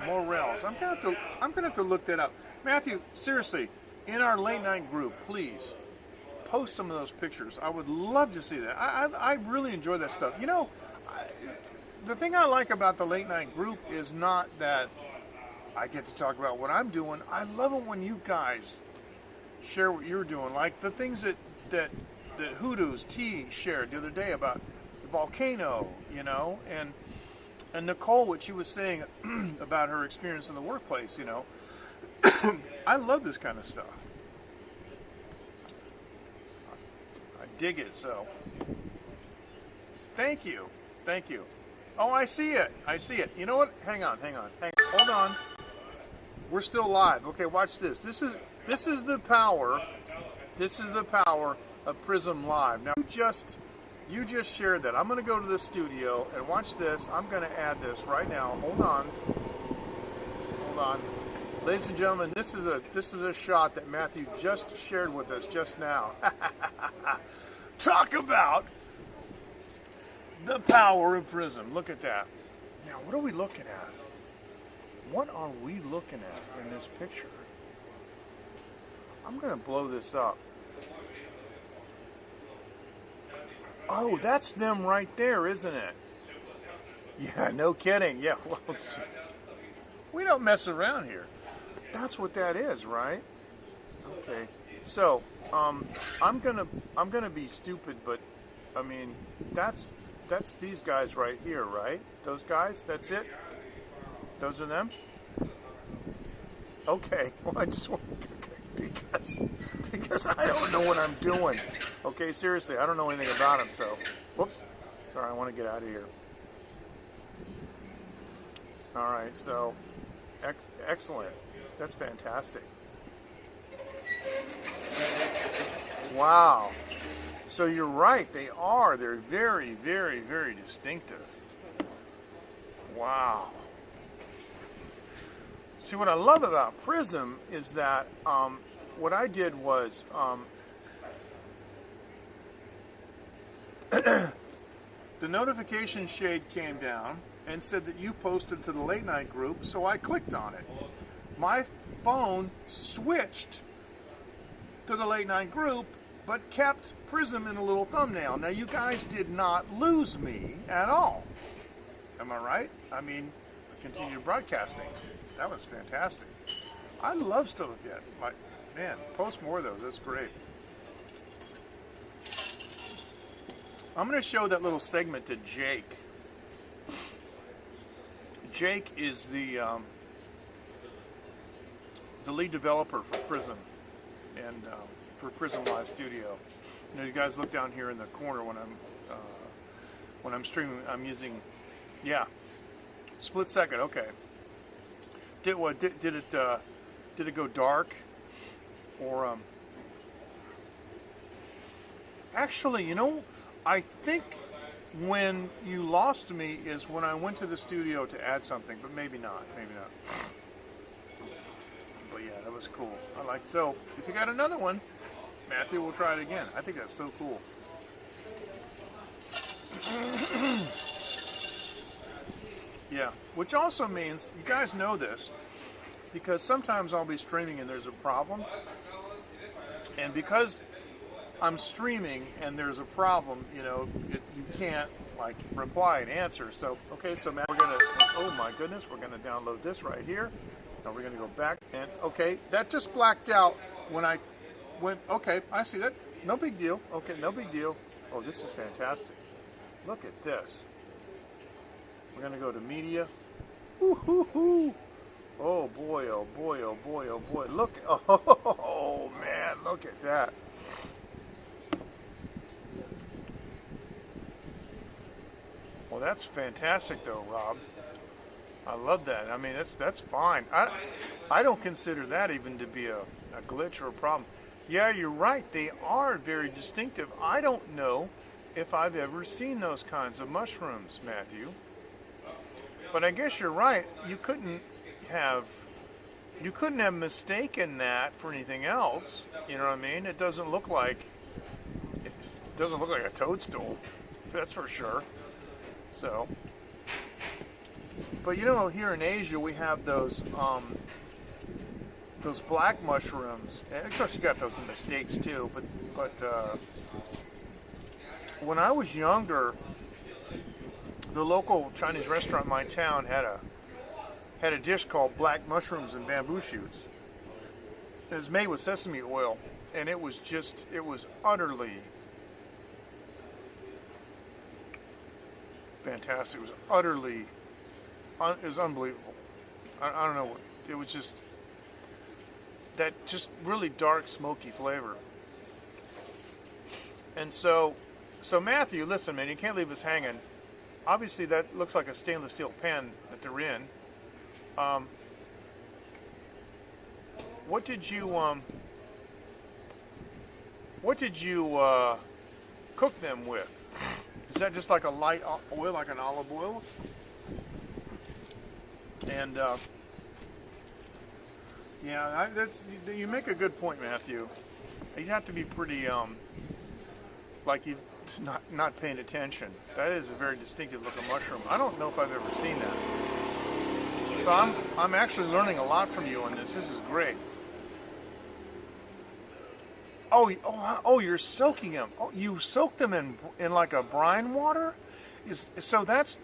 Morels. I'm gonna have to look that up. Matthew, seriously, in our late night group, please post some of those pictures. I would love to see that. I really enjoy that stuff. You know, the thing I like about the late night group is not that I get to talk about what I'm doing. I love it when you guys share what you're doing, like the things that Hoodoo's T shared the other day about the volcano, you know, and Nicole, what she was saying about her experience in the workplace, you know. I love this kind of stuff. I dig it, so. Thank you. Thank you. Oh, I see it. I see it. You know what? Hang on. Hold on. We're still live. Okay, watch this. This is the power. This is the power of Prism Live. Now, you just shared that. I'm going to go to the studio and watch this. I'm going to add this right now. Hold on. Ladies and gentlemen, this is a shot that Matthew just shared with us just now. Talk about the power of Prism. Look at that. Now, what are we looking at? What are we looking at in this picture? I'm going to blow this up. Oh, that's them right there, isn't it? Yeah, no kidding. Yeah, well, we don't mess around here. That's what that is, right? Okay. So, I'm gonna be stupid, but I mean, that's these guys right here, right? Those guys. That's it. Those are them. Okay. Well, I just want because I don't know what I'm doing. Okay, seriously, I don't know anything about them. So, whoops. Sorry, I want to get out of here. All right. So, excellent. That's fantastic. Wow. So you're right, they are. They're very, very, very distinctive. Wow. See, what I love about Prism is that what I did was the notification shade came down and said that you posted to the late night group, so I clicked on it. My phone switched to the late night group, but kept Prism in a little thumbnail. Now, you guys did not lose me at all. Am I right? I mean, continued broadcasting. That was fantastic. I love stuff like that. Like, man, post more of those. That's great. I'm going to show that little segment to Jake. Jake is the lead developer for Prism and for Prism Live Studio. You know, you guys look down here in the corner when I'm streaming. I'm using, yeah, split second. Okay. Did it go dark, or actually, you know, I think when you lost me is when I went to the studio to add something, but maybe not. But yeah, that was cool. I like. So if you got another one, Matthew, we'll try it again. I think that's so cool. Yeah, which also means, you guys know this, because sometimes I'll be streaming and there's a problem. And because I'm streaming and there's a problem, you know, you can't, like, reply and answer. So, okay, so Matt, we're going to, oh my goodness, we're going to download this right here. Now we're going to go back and, okay, that just blacked out when I went, okay, I see that. No big deal. Okay, no big deal. Oh, this is fantastic. Look at this. We're going to go to media. Woo-hoo-hoo. Oh boy, oh boy, oh boy, oh boy. Look, oh man, look at that. Well, that's fantastic though, Rob. I love that. I mean, that's fine. I don't consider that even to be a glitch or a problem. Yeah, you're right. They are very distinctive. I don't know if I've ever seen those kinds of mushrooms, Matthew. But I guess you're right. You couldn't have mistaken that for anything else. You know what I mean? It doesn't look like a toadstool. That's for sure. So, but you know, here in Asia we have those black mushrooms, and of course you got those in the States too. But when I was younger, the local Chinese restaurant in my town had a dish called black mushrooms and bamboo shoots. It was made with sesame oil, and it was utterly fantastic. It was unbelievable. I don't know. It was just that just really dark, smoky flavor. And so Matthew, listen, man, you can't leave us hanging. Obviously, that looks like a stainless steel pan that they're in. What did you cook them with? Is that just like a light oil, like an olive oil? And yeah, you make a good point, Matthew. You'd have to be pretty like you not paying attention. That is a very distinctive looking mushroom. I don't know if I've ever seen that. So I'm actually learning a lot from you on this. This is great. Oh, you're soaking them. Oh, you soak them in like a brine water? So that's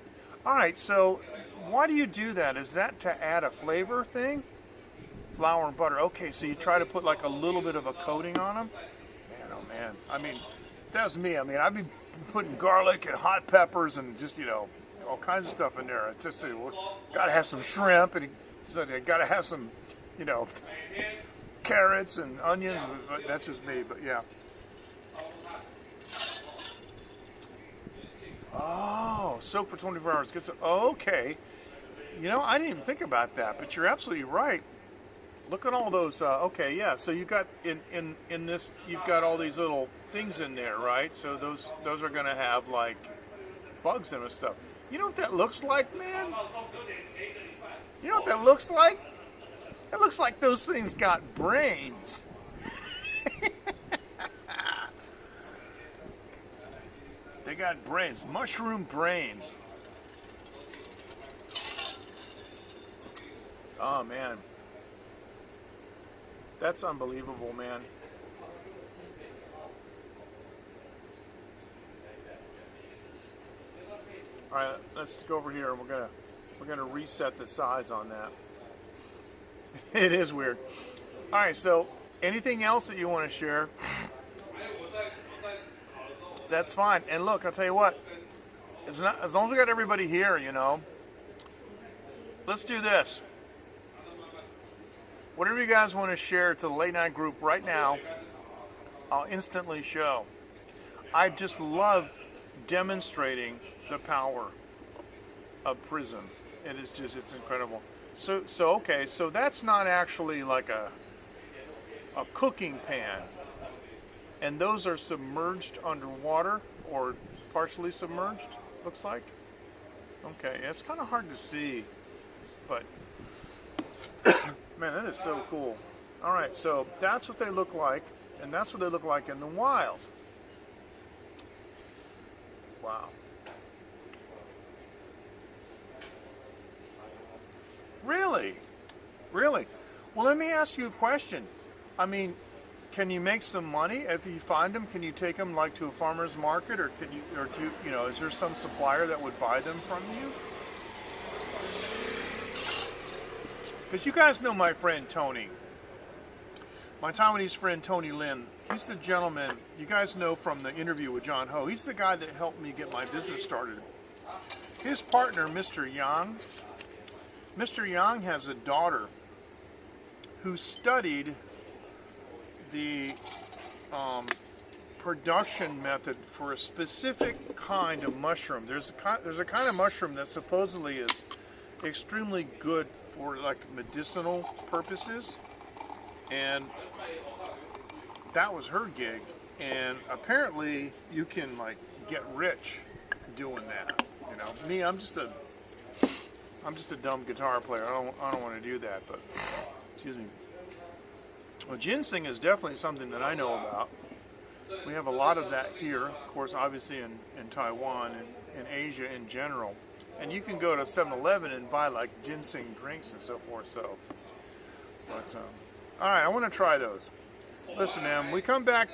all right. So why do you do that? Is that to add a flavor thing? Flour and butter. Okay, so you try to put like a little bit of a coating on them. Man, oh man. I mean, that was me. I mean, I'd be putting garlic and hot peppers and just all kinds of stuff in there. It's just got to have some shrimp and so they got to have some carrots and onions. But that's just me. But yeah. Oh, soak for 24 hours. Okay. I didn't even think about that, but you're absolutely right. Look at all those. Okay, yeah. So you got in this, you've got all these little things in there, right? So those are going to have like bugs in them and stuff. You know what that looks like, man? You know what that looks like? It looks like those things got brains. They got brains, mushroom brains. Oh man. That's unbelievable, man. All right, let's go over here and we're gonna reset the size on that. It is weird. All right, so anything else that you want to share? That's fine. And look, I'll tell you what. It's not as long as we got everybody here, Let's do this. Whatever you guys want to share to the late night group right now, I'll instantly show. I just love demonstrating the power of Prism. It's incredible. So okay, so that's not actually like a cooking pan. And those are submerged underwater or partially submerged, looks like. Okay, it's kind of hard to see, but man, that is so cool. All right, so that's what they look like, and that's what they look like in the wild. Wow. Really? Really? Well, let me ask you a question. I mean, can you make some money if you find them? Can you take them like to a farmer's market, or is there some supplier that would buy them from you? Because you guys know my friend Tony, my Taiwanese friend Tony Lin. He's the gentleman you guys know from the interview with John Ho. He's the guy that helped me get my business started. His partner, Mr. Yang. Mr. Yang has a daughter who studied the production method for a specific kind of mushroom. There's a kind of mushroom that supposedly is extremely good for like medicinal purposes, and that was her gig. And apparently you can like get rich doing that. Me, I'm just a dumb guitar player. I don't want to do that. But excuse me. Well, ginseng is definitely something that I know about. We have a lot of that here, of course, obviously in Taiwan and in Asia in general. And you can go to 7-Eleven and buy like ginseng drinks and so forth. So, but all right, I want to try those. Listen, man, we come back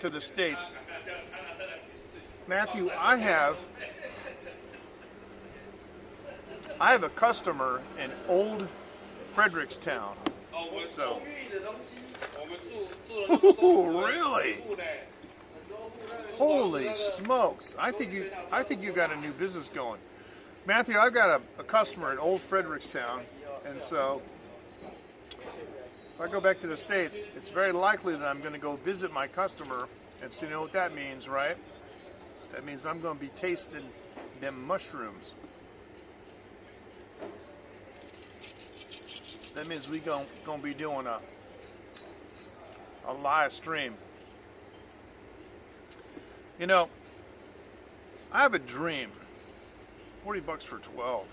to the States. Matthew, I have a customer in Old Frederickstown. So, ooh, really? Holy smokes! I think you got a new business going, Matthew. I've got a customer in Old Frederickstown, and so if I go back to the States, it's very likely that I'm going to go visit my customer, and so you know what that means, right? That means I'm going to be tasting them mushrooms. That means we gonna be doing a live stream. I have a dream. $40 for 12.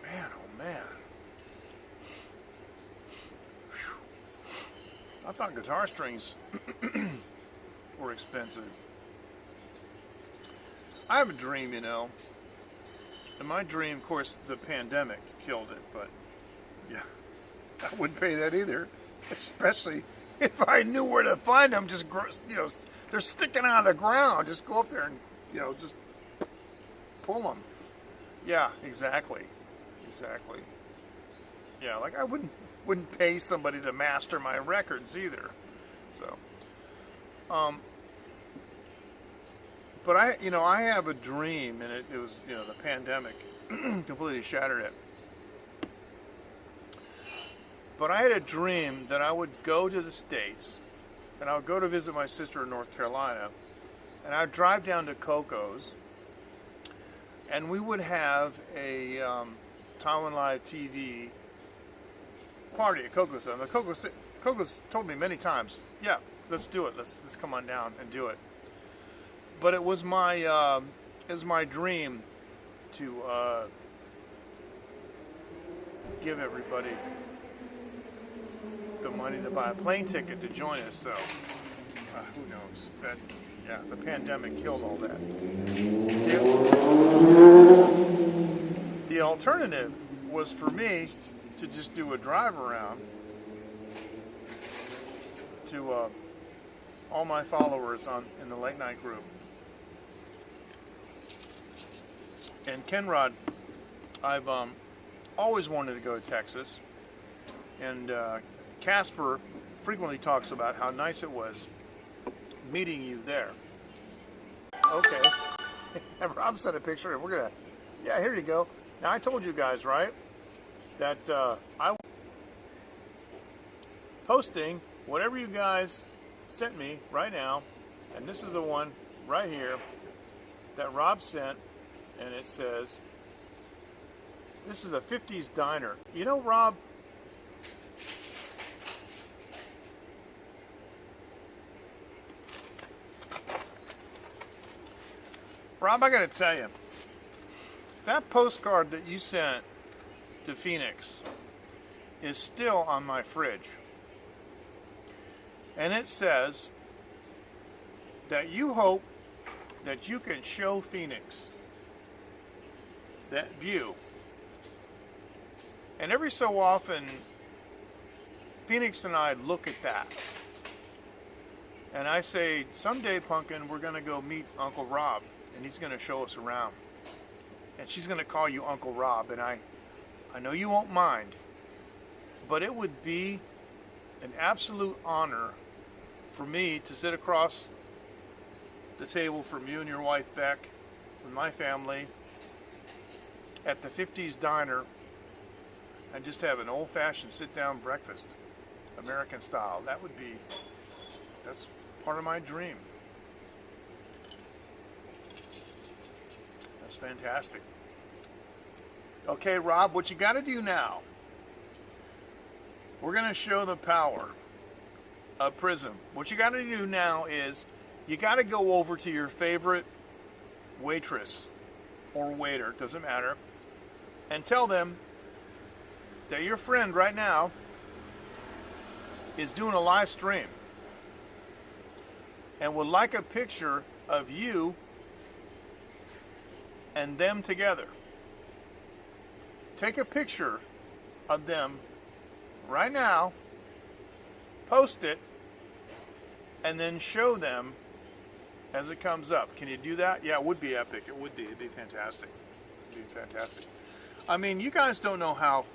Man, oh man. Whew. I thought guitar strings were expensive. I have a dream, In my dream, of course, the pandemic killed it, but yeah, I wouldn't pay that either, especially if I knew where to find them. Just, you know, they're sticking out of the ground. Just go up there and, you know, just pull them. Yeah, exactly. Exactly. Yeah, like I wouldn't pay somebody to master my records either. So, but I have a dream, and it was, you know, the pandemic completely shattered it. But I had a dream that I would go to the States, and I would go to visit my sister in North Carolina, and I would drive down to Coco's, and we would have a Taiwan Live TV party at Coco's. And the Coco's told me many times, yeah, let's do it. Let's come on down and do it. But it was my dream to give everybody the money to buy a plane ticket to join us. So who knows? That, yeah, the pandemic killed all that. The alternative was for me to just do a drive around to all my followers in the late night group. And Kenrod, I've always wanted to go to Texas, and Casper frequently talks about how nice it was meeting you there. Okay, Rob sent a picture, and we're gonna, yeah, here you go. Now I told you guys, right, that I posting whatever you guys sent me right now, and this is the one right here that Rob sent, and it says, this is a 50s diner. You know, Rob, I gotta tell you, that postcard that you sent to Phoenix is still on my fridge. And it says that you hope that you can show Phoenix that view. And every so often, Phoenix and I look at that. And I say, someday, Pumpkin, we're going to go meet Uncle Rob, and he's going to show us around. And she's going to call you Uncle Rob, and I know you won't mind, but it would be an absolute honor for me to sit across the table from you and your wife, Beck, with my family, at the 50s diner, and just have an old-fashioned sit-down breakfast, American style. That's part of my dream. That's fantastic. Okay, Rob, what you got to do now, we're going to show the power of Prism. What you got to do now is you got to go over to your favorite waitress or waiter, doesn't matter, and tell them that your friend right now is doing a live stream and would like a picture of you and them together. Take a picture of them right now, post it, and then show them as it comes up. Can you do that? Yeah, it would be epic. It would be. It'd be fantastic. It'd be fantastic. I mean, you guys don't know how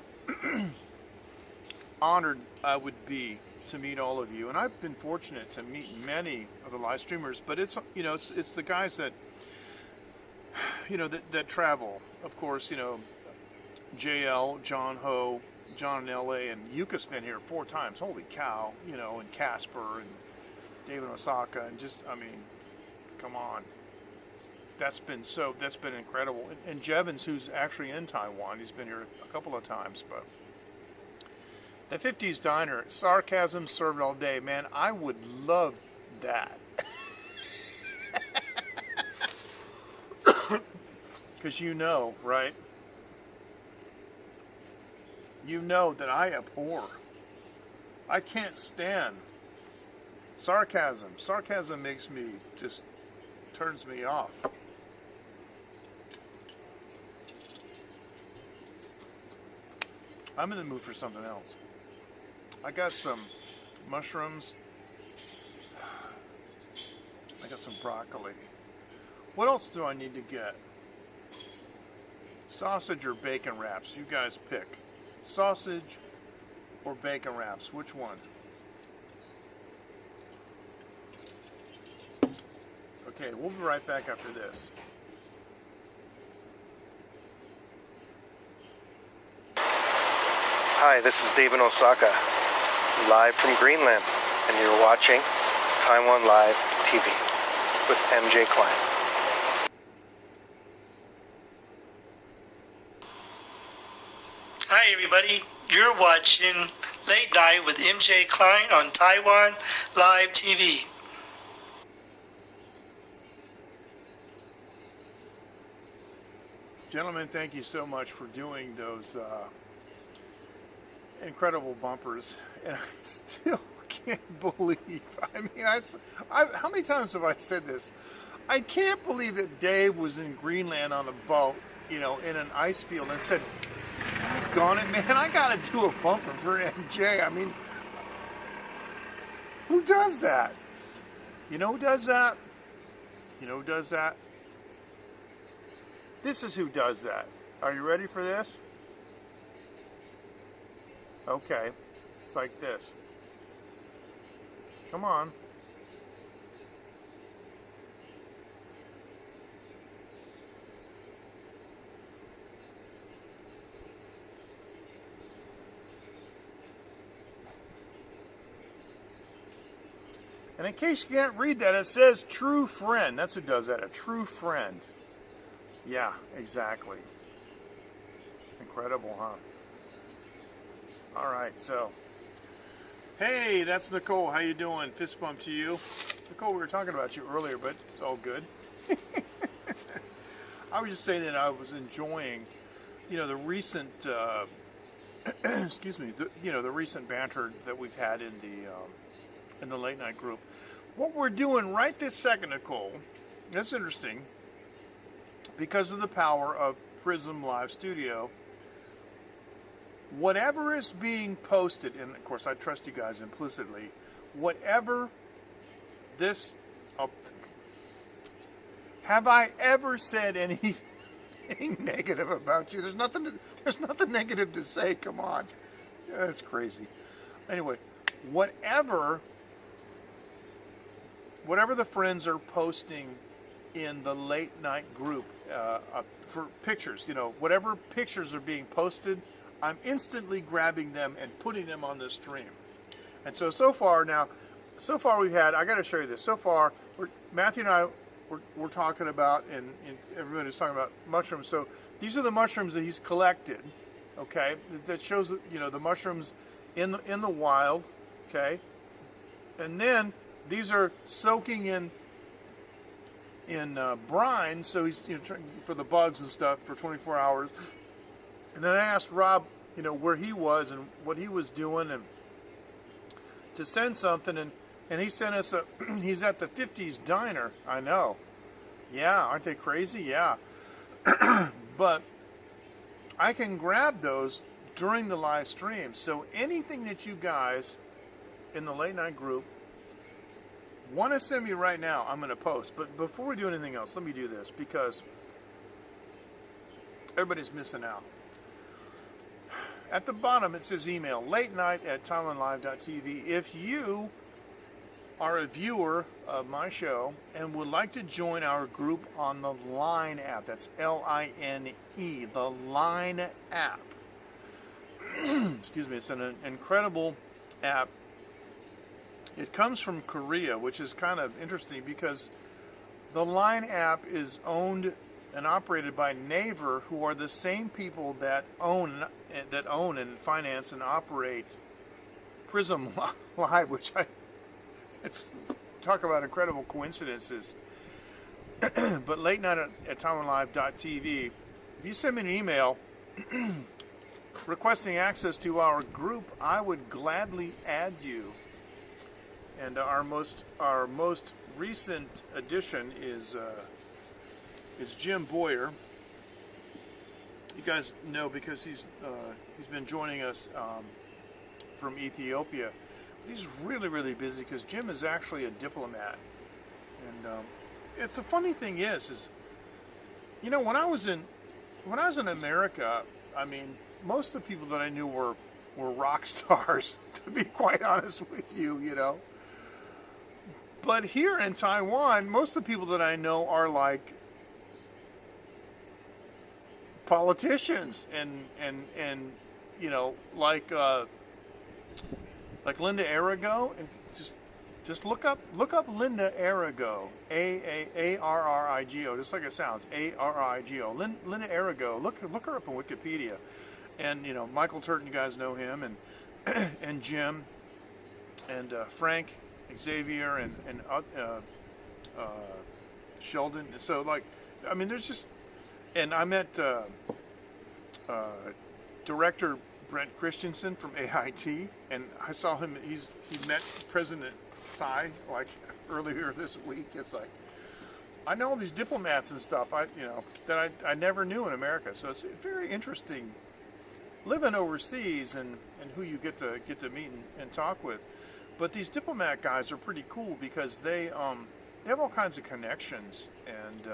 honored I would be to meet all of you, and I've been fortunate to meet many of the live streamers. But it's, you know, it's the guys that, you know, that travel. Of course, you know, JL, John Ho, John in LA, and Yuka's been here 4 times. Holy cow, you know, and Casper and David Osaka, and just, I mean, come on. That's been incredible. And Jevons, who's actually in Taiwan, he's been here a couple of times. But the 50s diner, sarcasm served all day. Man, I would love that. Because you know, right? You know that I abhor. I can't stand sarcasm. Sarcasm makes me, just turns me off. I'm in the mood for something else. I got some mushrooms. I got some broccoli. What else do I need to get? Sausage or bacon wraps? You guys pick. Sausage or bacon wraps? Which one? Okay, we'll be right back after this. Hi, this is Dave in Osaka, live from Greenland, and you're watching Taiwan Live TV with MJ Klein. Hi everybody, you're watching Late Night with MJ Klein on Taiwan Live TV. Gentlemen, thank you so much for doing those incredible bumpers, and I still can't believe, I mean, how many times have I said this? I can't believe that Dave was in Greenland on a boat, you know, in an ice field and said, "Gone it, man, I gotta do a bumper for MJ." I mean, who does that? You know who does that? You know who does that? This is who does that. Are you ready for this? Okay, it's like this. Come on. And in case you can't read that, it says true friend. That's who does that, a true friend. Yeah, exactly. Incredible, huh? All right, so. Hey, that's Nicole. How you doing? Fist bump to you. Nicole, we were talking about you earlier, but it's all good. I was just saying that I was enjoying, you know, the recent, excuse me, the recent banter that we've had in the late night group. What we're doing right this second, Nicole, that's interesting, because of the power of Prism Live Studio. Whatever is being posted, and of course I trust you guys implicitly, whatever this, have I ever said anything negative about you? There's nothing negative to say, come on. Yeah, that's crazy. Anyway, whatever the friends are posting in the late night group for pictures, you know, whatever pictures are being posted, I'm instantly grabbing them and putting them on the stream. And so far we've had, I got to show you this. So far, Matthew and I, we're talking about, and everybody's talking about mushrooms. So these are the mushrooms that he's collected, okay? That shows, you know, the mushrooms in the wild, okay? And then these are soaking in brine, so he's, you know, trying for the bugs and stuff for 24 hours. And then I asked Rob, you know, where he was and what he was doing, and to send something, and he sent us he's at the 50s diner. I know. Yeah, aren't they crazy? Yeah. But I can grab those during the live stream. So anything that you guys in the late night group want to send me right now, I'm going to post. But before we do anything else, let me do this, because everybody's missing out. At the bottom, it says email, latenight@taiwanlive.tv. If you are a viewer of my show and would like to join our group on the Line app, that's Line, the Line app. Excuse me, it's an incredible app. It comes from Korea, which is kind of interesting because the Line app is owned and operated by Naver, who are the same people that own and finance and operate Prism Live, which it's talk about incredible coincidences. But late night at taiwanlive.tv, if you send me an email requesting access to our group, I would gladly add you. And our most recent addition is Jim Boyer, You guys know because he's been joining us from Ethiopia. He's really busy because Jim is actually a diplomat, and it's the funny thing is you know, when I was in America, I mean, most of the people that I knew were rock stars, to be quite honest with you, you know. But here in Taiwan, most of the people that I know are like politicians and you know, like Linda Arrigo. Just look up Linda Arrigo, Arrigo, just like it sounds, Arrigo. Linda Arrigo. Look her up on Wikipedia, and you know, Michael Turton, you guys know him, and and Jim, and Frank, Xavier, and Sheldon. So like, I mean, there's just, and I met director Brent Christensen from AIT, and I saw him. He met President Tsai like earlier this week. It's like, I know all these diplomats and stuff, that I never knew in America. So it's very interesting living overseas and who you get to meet and talk with. But these diplomat guys are pretty cool because they have all kinds of connections. And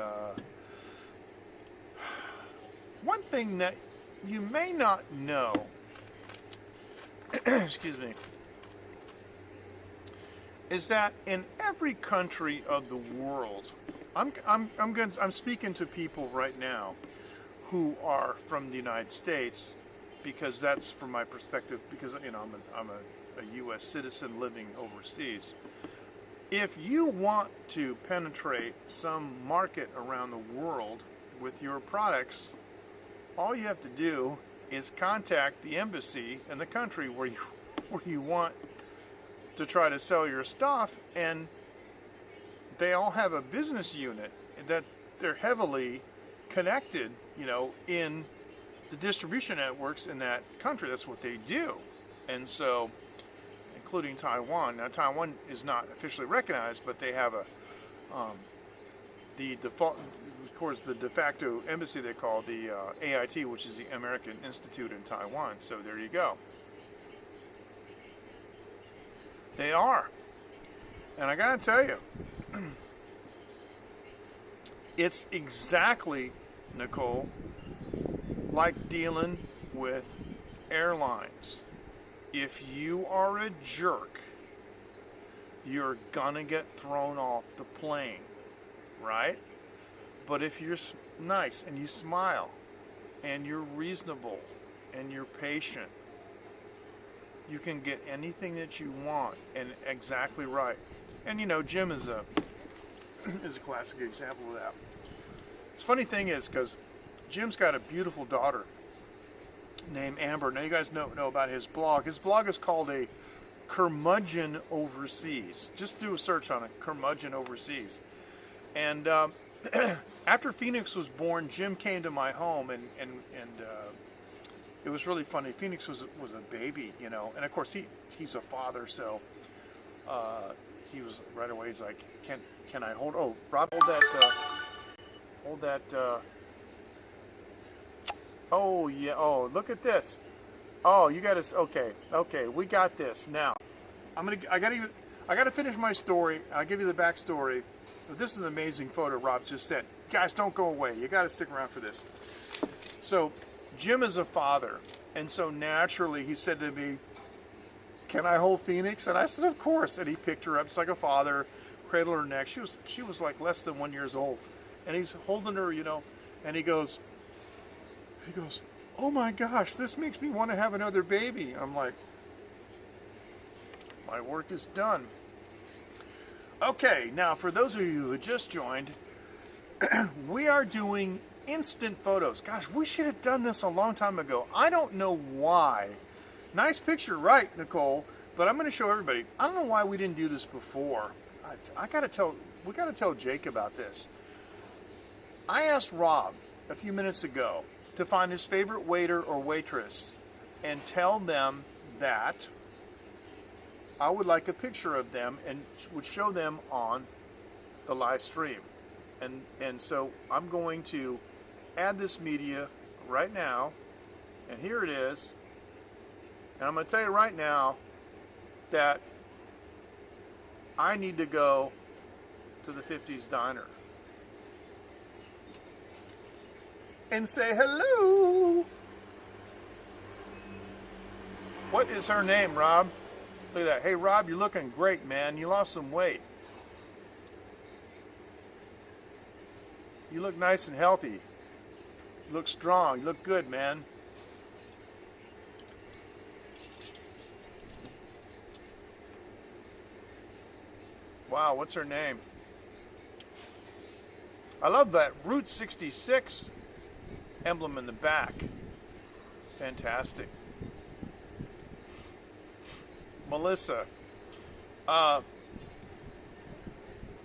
one thing that you may not know, excuse me, is that in every country of the world, I'm speaking to people right now who are from the United States, because that's from my perspective, because you know, I'm a U.S. citizen living overseas. If you want to penetrate some market around the world with your products, all you have to do is contact the embassy in the country where you want to try to sell your stuff, and they all have a business unit that they're heavily connected, you know, in the distribution networks in that country. That's what they do. And so, including Taiwan. Now, Taiwan is not officially recognized, but they have the default, of course, the de facto embassy they call the AIT, which is the American Institute in Taiwan. So there you go. They are. And I gotta tell you, it's exactly, Nicole, like dealing with airlines. If you are a jerk, you're gonna get thrown off the plane, right? But if you're nice and you smile and you're reasonable and you're patient, you can get anything that you want, and exactly right. And you know, Jim is a classic example of that. It's funny thing is, because Jim's got a beautiful daughter named Amber. Now you guys know about his blog. His blog is called A Curmudgeon Overseas. Just do a search on it, Curmudgeon Overseas. And after Phoenix was born, Jim came to my home, and it was really funny. Phoenix was a baby, you know, and of course he's a father, so he was right away. He's like, can I hold? Oh, Rob, hold that. Oh yeah. Oh, look at this. Oh, you got to. Okay. We got this now. I got to finish my story. I'll give you the backstory. This is an amazing photo Rob just sent. Guys, don't go away. You got to stick around for this. So, Jim is a father, and so naturally he said to me, "Can I hold Phoenix?" And I said, "Of course." And he picked her up, just like a father, cradled her neck. She was like less than 1 year old, and he's holding her, you know, and he goes, "Oh my gosh, this makes me want to have another baby." I'm like, my work is done. Okay, now for those of you who just joined, we are doing instant photos. Gosh, we should have done this a long time ago. I don't know why. Nice picture, right, Nicole? But I'm going to show everybody. I don't know why we didn't do this before. We got to tell Jake about this. I asked Rob a few minutes ago to find his favorite waiter or waitress and tell them that I would like a picture of them and would show them on the live stream. And so I'm going to add this media right now, and here it is. And I'm going to tell you right now that I need to go to the 50s Diner and say hello. What is her name, Rob? Look at that. Hey, Rob, you're looking great, man. You lost some weight. You look nice and healthy. You look strong. You look good, man. Wow, what's her name? I love that Route 66 emblem in the back. Fantastic. Melissa. I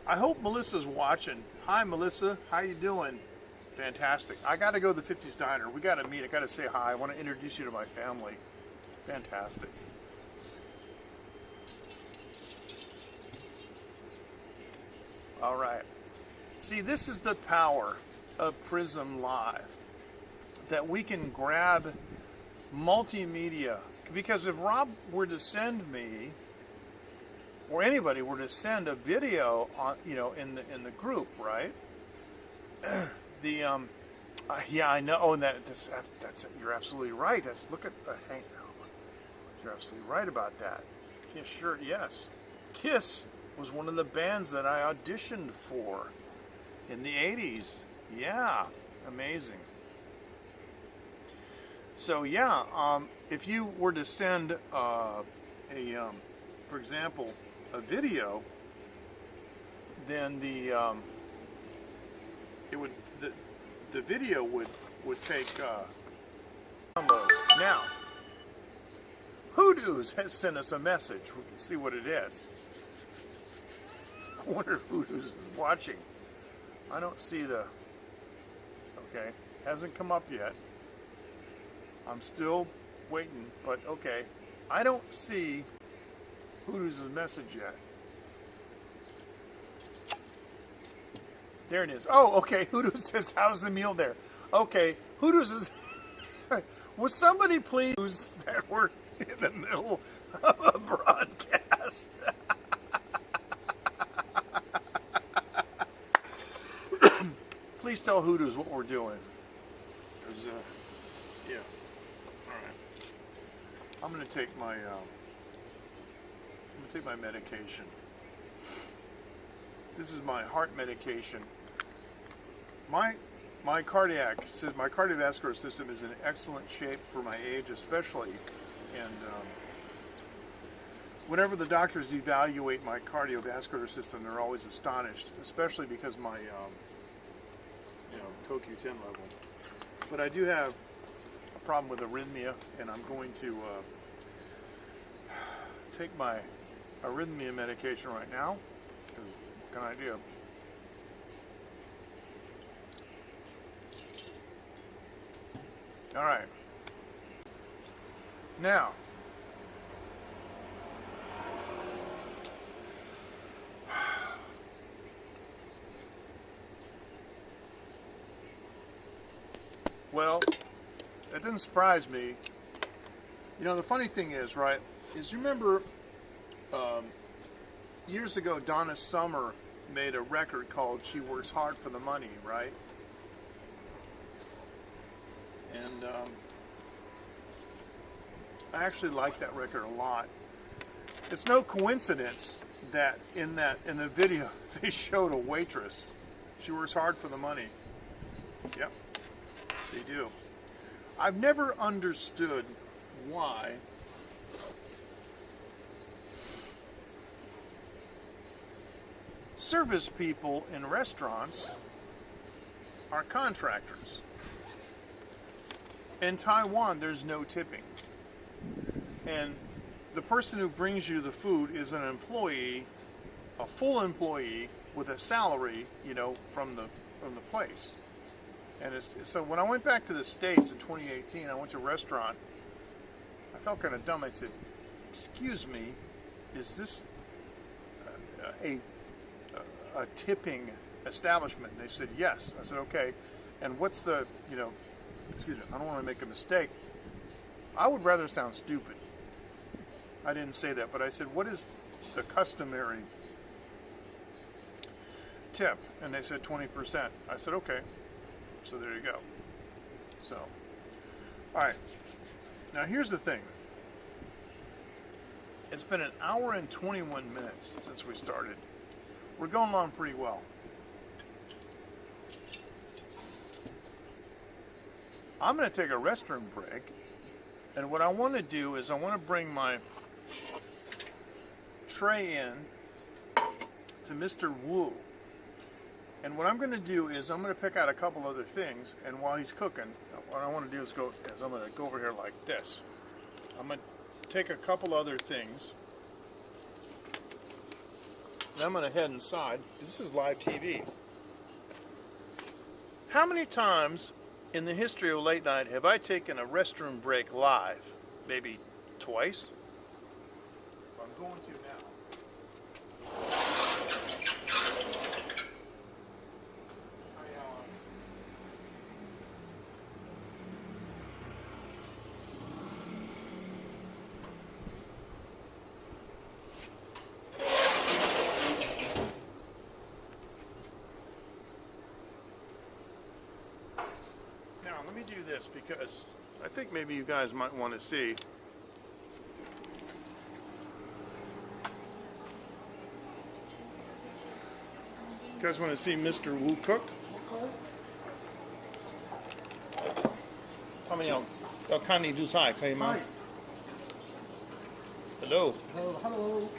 hope Melissa's watching. Hi, Melissa. How you doing? Fantastic. I got to go to the 50s Diner. We got to meet. I got to say hi. I want to introduce you to my family. Fantastic. All right. See, this is the power of Prism Live, that we can grab multimedia. Because if Rob were to send me, or anybody were to send a video on, you know, in the group, right? Yeah, I know. Oh, and that's you're absolutely right. Look at the hang. You're absolutely right about that. Yeah, sure. Yes, Kiss was one of the bands that I auditioned for in the 80s. Yeah, amazing. So yeah, if you were to send for example, a video, then the video would take download. Now, Hoodoo's has sent us a message. We can see what it is. I wonder if Hoodoo's is watching. I don't see the. Okay, hasn't come up yet. I'm still waiting, but okay. I don't see Hoodoo's message yet. There it is. Oh, okay. Hoodoo says, how's the meal there? Okay. Hoodoo says, would somebody please that we're in the middle of a broadcast? Please tell Hoodoo's what we're doing. Yeah. All right. I'm going to take my medication. This is my heart medication. My cardiovascular system is in excellent shape for my age, especially, and whenever the doctors evaluate my cardiovascular system, they're always astonished, especially because my CoQ10 level. But I do have a problem with arrhythmia, and I'm going to take my arrhythmia medication right now. Because what can I do? All right. Now, well, that didn't surprise me. You know, the funny thing is, right, is you remember years ago Donna Summer made a record called She Works Hard for the Money, right? And I actually like that record a lot. It's no coincidence that in the video they showed a waitress. She works hard for the money. Yep, they do. I've never understood why service people in restaurants are contractors. In Taiwan, there's no tipping. And the person who brings you the food is an employee, a full employee with a salary, you know, from the place. And so when I went back to the States in 2018, I went to a restaurant. I felt kind of dumb. I said, "Excuse me, is this a tipping establishment?" And they said, "Yes." I said, "Okay, and what's the excuse me, I don't want to make a mistake. I would rather sound stupid. I didn't say that, but I said, what is the customary tip? And they said 20%. I said, okay. So there you go. So, all right. Now here's the thing. It's been an hour and 21 minutes since we started. We're going along pretty well. I'm going to take a restroom break, and what I want to do is I want to bring my tray in to Mr. Wu. And what I'm going to do is I'm going to pick out a couple other things, and while he's cooking, what I want to do is I'm going to go over here like this. I'm going to take a couple other things, and I'm going to head inside. This is live TV. How many times in the history of late night have I taken a restroom break live? Maybe twice? I'm going to now. Let me do this because I think maybe you guys might want to see. You guys want to see Mr. Wu cook? How many? 要看你煮菜可以吗? Hello. Hello.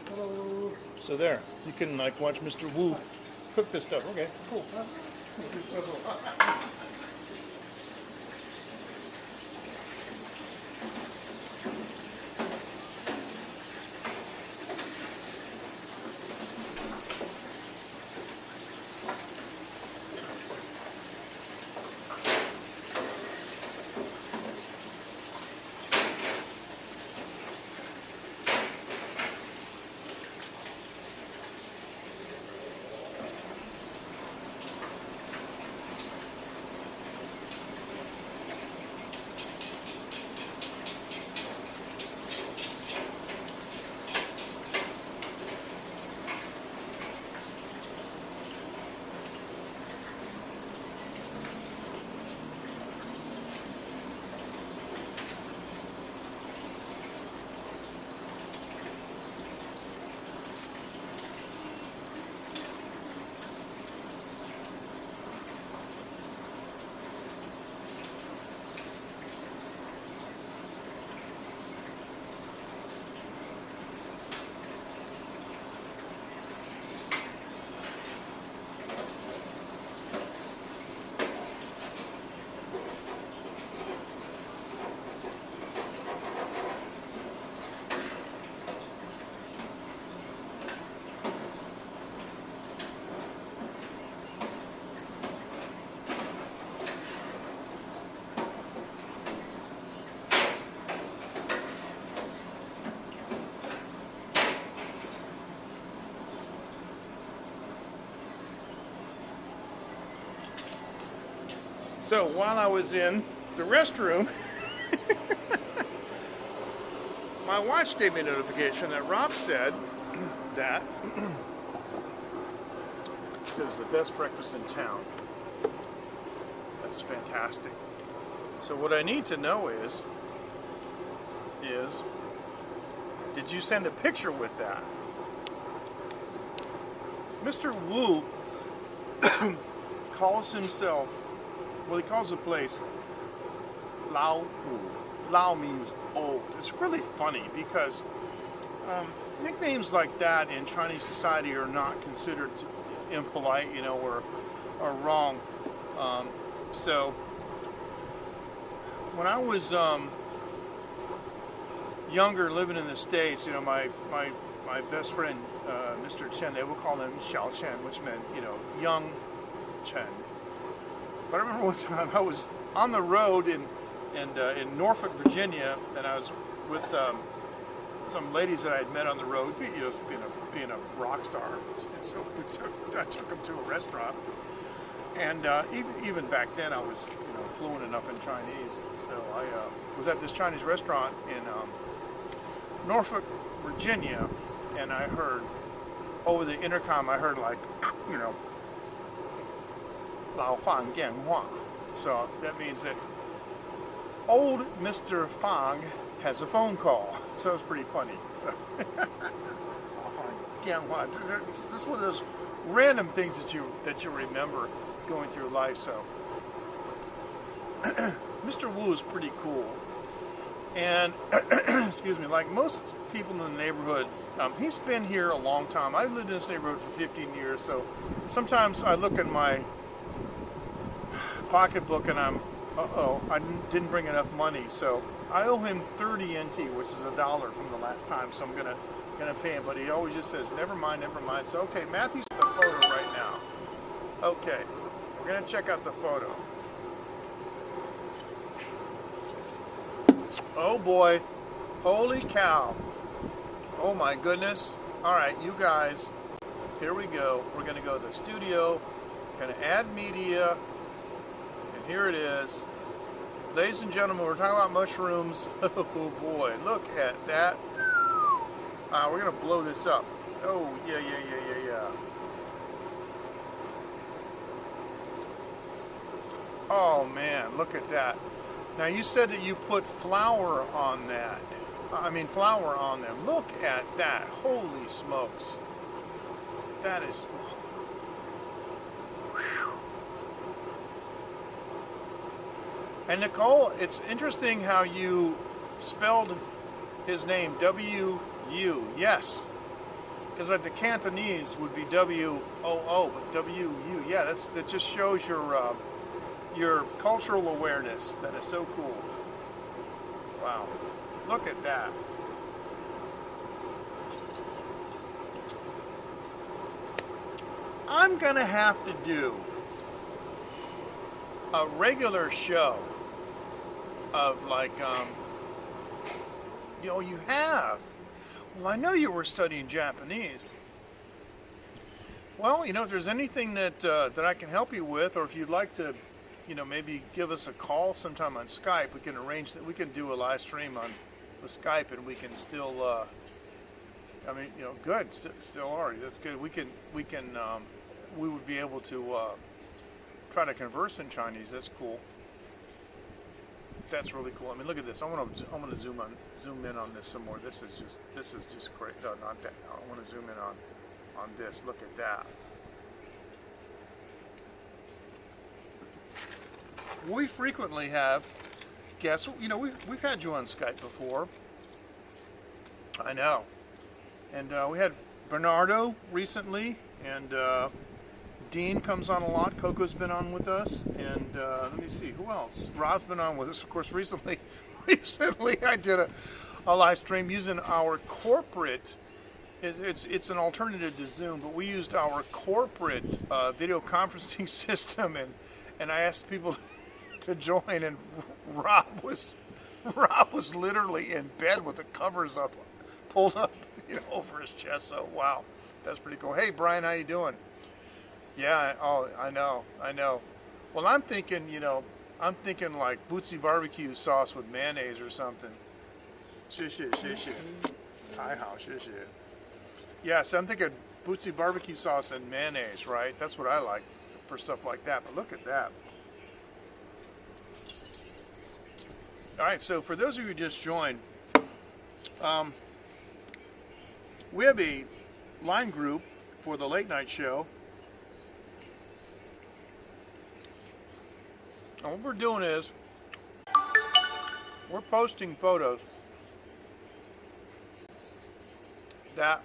Hello. So there, you can like watch Mr. Wu cook this stuff. Okay, cool. So while I was in the restroom, my watch gave me a notification that Rob said that it was the best breakfast in town. That's fantastic. So what I need to know is did you send a picture with that? Mr. Wu calls himself, well, he calls the place Lao Wu. Lao means old. It's really funny because nicknames like that in Chinese society are not considered impolite, you know, or wrong. So when I was younger, living in the States, you know, my best friend, Mr. Chen, they would call him Xiao Chen, which meant, you know, young Chen. But I remember one time I was on the road in Norfolk, Virginia, and I was with some ladies that I had met on the road, you know, being a rock star. And so I took them to a restaurant, And even back then, I was fluent enough in Chinese. So I was at this Chinese restaurant in Norfolk, Virginia, and I heard over the intercom. I heard like, Lao Fang Dian Hua. So that means that old Mr. Fang has a phone call. So it's pretty funny. So Lao Fang Dian Hua. It's just one of those random things that you remember going through life. So Mr. Wu is pretty cool, and excuse me, like most people in the neighborhood, he's been here a long time. I've lived in this neighborhood for 15 years, so sometimes I look at my pocketbook and I'm, I didn't bring enough money, so I owe him 30 NT, which is $1 from the last time, so I'm gonna pay him, but he always just says, never mind. So okay, Matthew's the photo right now. Okay, we're gonna check out the photo. Oh boy, holy cow. Oh my goodness. All right, you guys, here we go. We're gonna go to the studio, gonna add media, and here it is. Ladies and gentlemen, we're talking about mushrooms. Oh boy, look at that. We're gonna blow this up. Oh, yeah. Oh man, look at that. Now you said that you put flour on that. Flour on them. Look at that. Holy smokes. That is... Whew. And Nicole, it's interesting how you spelled his name W-U. Yes. Because like the Cantonese would be W-O-O, but W-U. Yeah, that just shows your cultural awareness. That is so cool. Wow. Look at that. I'm going to have to do a regular show of like, you have. Well, I know you were studying Japanese. Well, if there's anything that I can help you with, or if you'd like to, maybe give us a call sometime on Skype, we can arrange that. We can do a live stream on the Skype, and we can still, good, still are. That's good. We would be able to try to converse in Chinese. That's cool. That's really cool. Look at this. I want to zoom in on this some more. This is just great. No, not that. I want to zoom in on this. Look at that. We frequently have guests. We've had you on Skype before. I know. And we had Bernardo recently, and Dean comes on a lot. Coco's been on with us, and let me see, who else? Rob's been on with us, of course. Recently I did a live stream using our corporate. It's an alternative to Zoom, but we used our corporate video conferencing system, and I asked people to join, and Rob was literally in bed with the covers pulled up, over his chest. So wow, that's pretty cool. Hey Brian, how you doing? Yeah. Oh, I know. Well, I'm thinking like Bootsy barbecue sauce with mayonnaise or something. Shit. Yes, I'm thinking Bootsy barbecue sauce and mayonnaise, right? That's what I like for stuff like that. But look at that. All right, so for those of you who just joined, we have a line group for the late night show. And what we're doing is we're posting photos that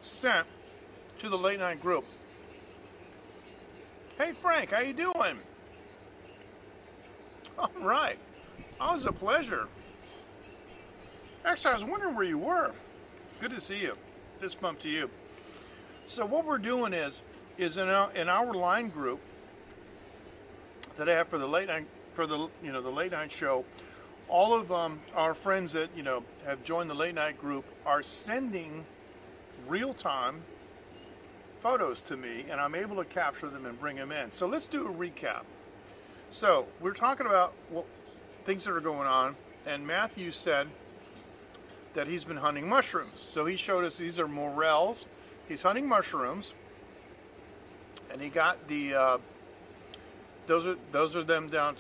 sent to the late night group. Hey Frank, how you doing? All right. Oh, it was a pleasure. Actually, I was wondering where you were. Good to see you. Fist bump to you. So what we're doing is in our line group that I have for the late night, the late night show, all of our friends that have joined the late night group are sending real time photos to me, and I'm able to capture them and bring them in. So let's do a recap. So we're talking about things that are going on, and Matthew said that he's been hunting mushrooms. So he showed us these are morels. He's hunting mushrooms, and he got the those are them down,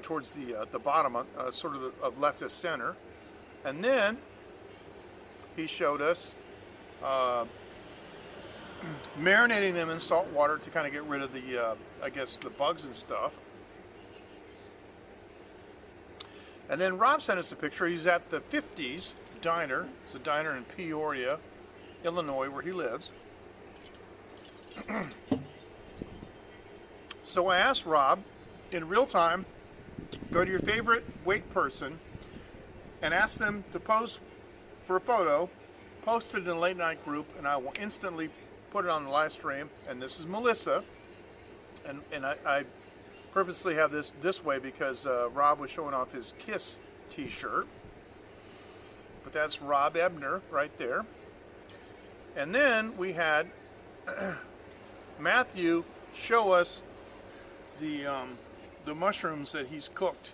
towards the bottom, sort of of left of center, and then he showed us marinating them in salt water to kind of get rid of the, I guess, the bugs and stuff. And then Rob sent us a picture. He's at the 50s Diner. It's a diner in Peoria, Illinois, where he lives. So I asked Rob, in real time, go to your favorite wake person and ask them to pose for a photo, post it in a late night group, and I will instantly put it on the live stream. And this is Melissa, and I purposely have this way because Rob was showing off his KISS t-shirt, but that's Rob Ebner right there. And then we had Matthew show us the mushrooms that he's cooked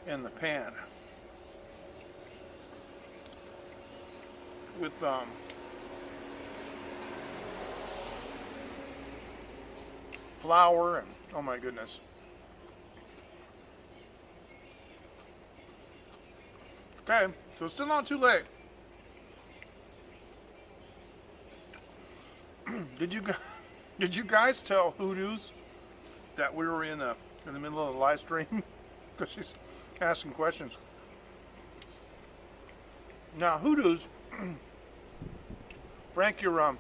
in the pan with flour and, oh my goodness. Okay, so it's still not too late. Did you guys tell Hoodoos that we were in the middle of the live stream? Because she's asking questions. Now Hoodoos, Frank, you're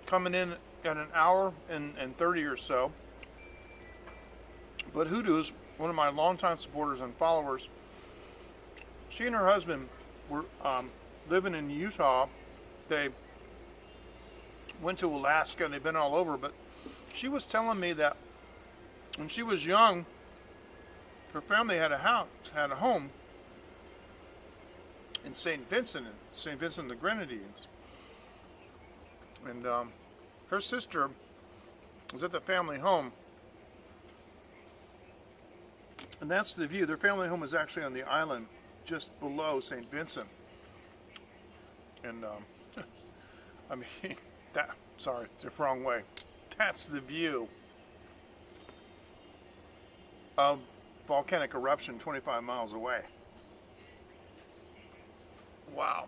coming in at an hour and 30 or so. But Hoodoos, one of my longtime supporters and followers, she and her husband were living in Utah. They went to Alaska and they've been all over, but she was telling me that when she was young, her family had a home in St. Vincent the Grenadines. And her sister was at the family home. And that's the view. Their family home is actually on the island just below St. Vincent. And I mean, sorry, it's the wrong way. That's the view of volcanic eruption 25 miles away. Wow.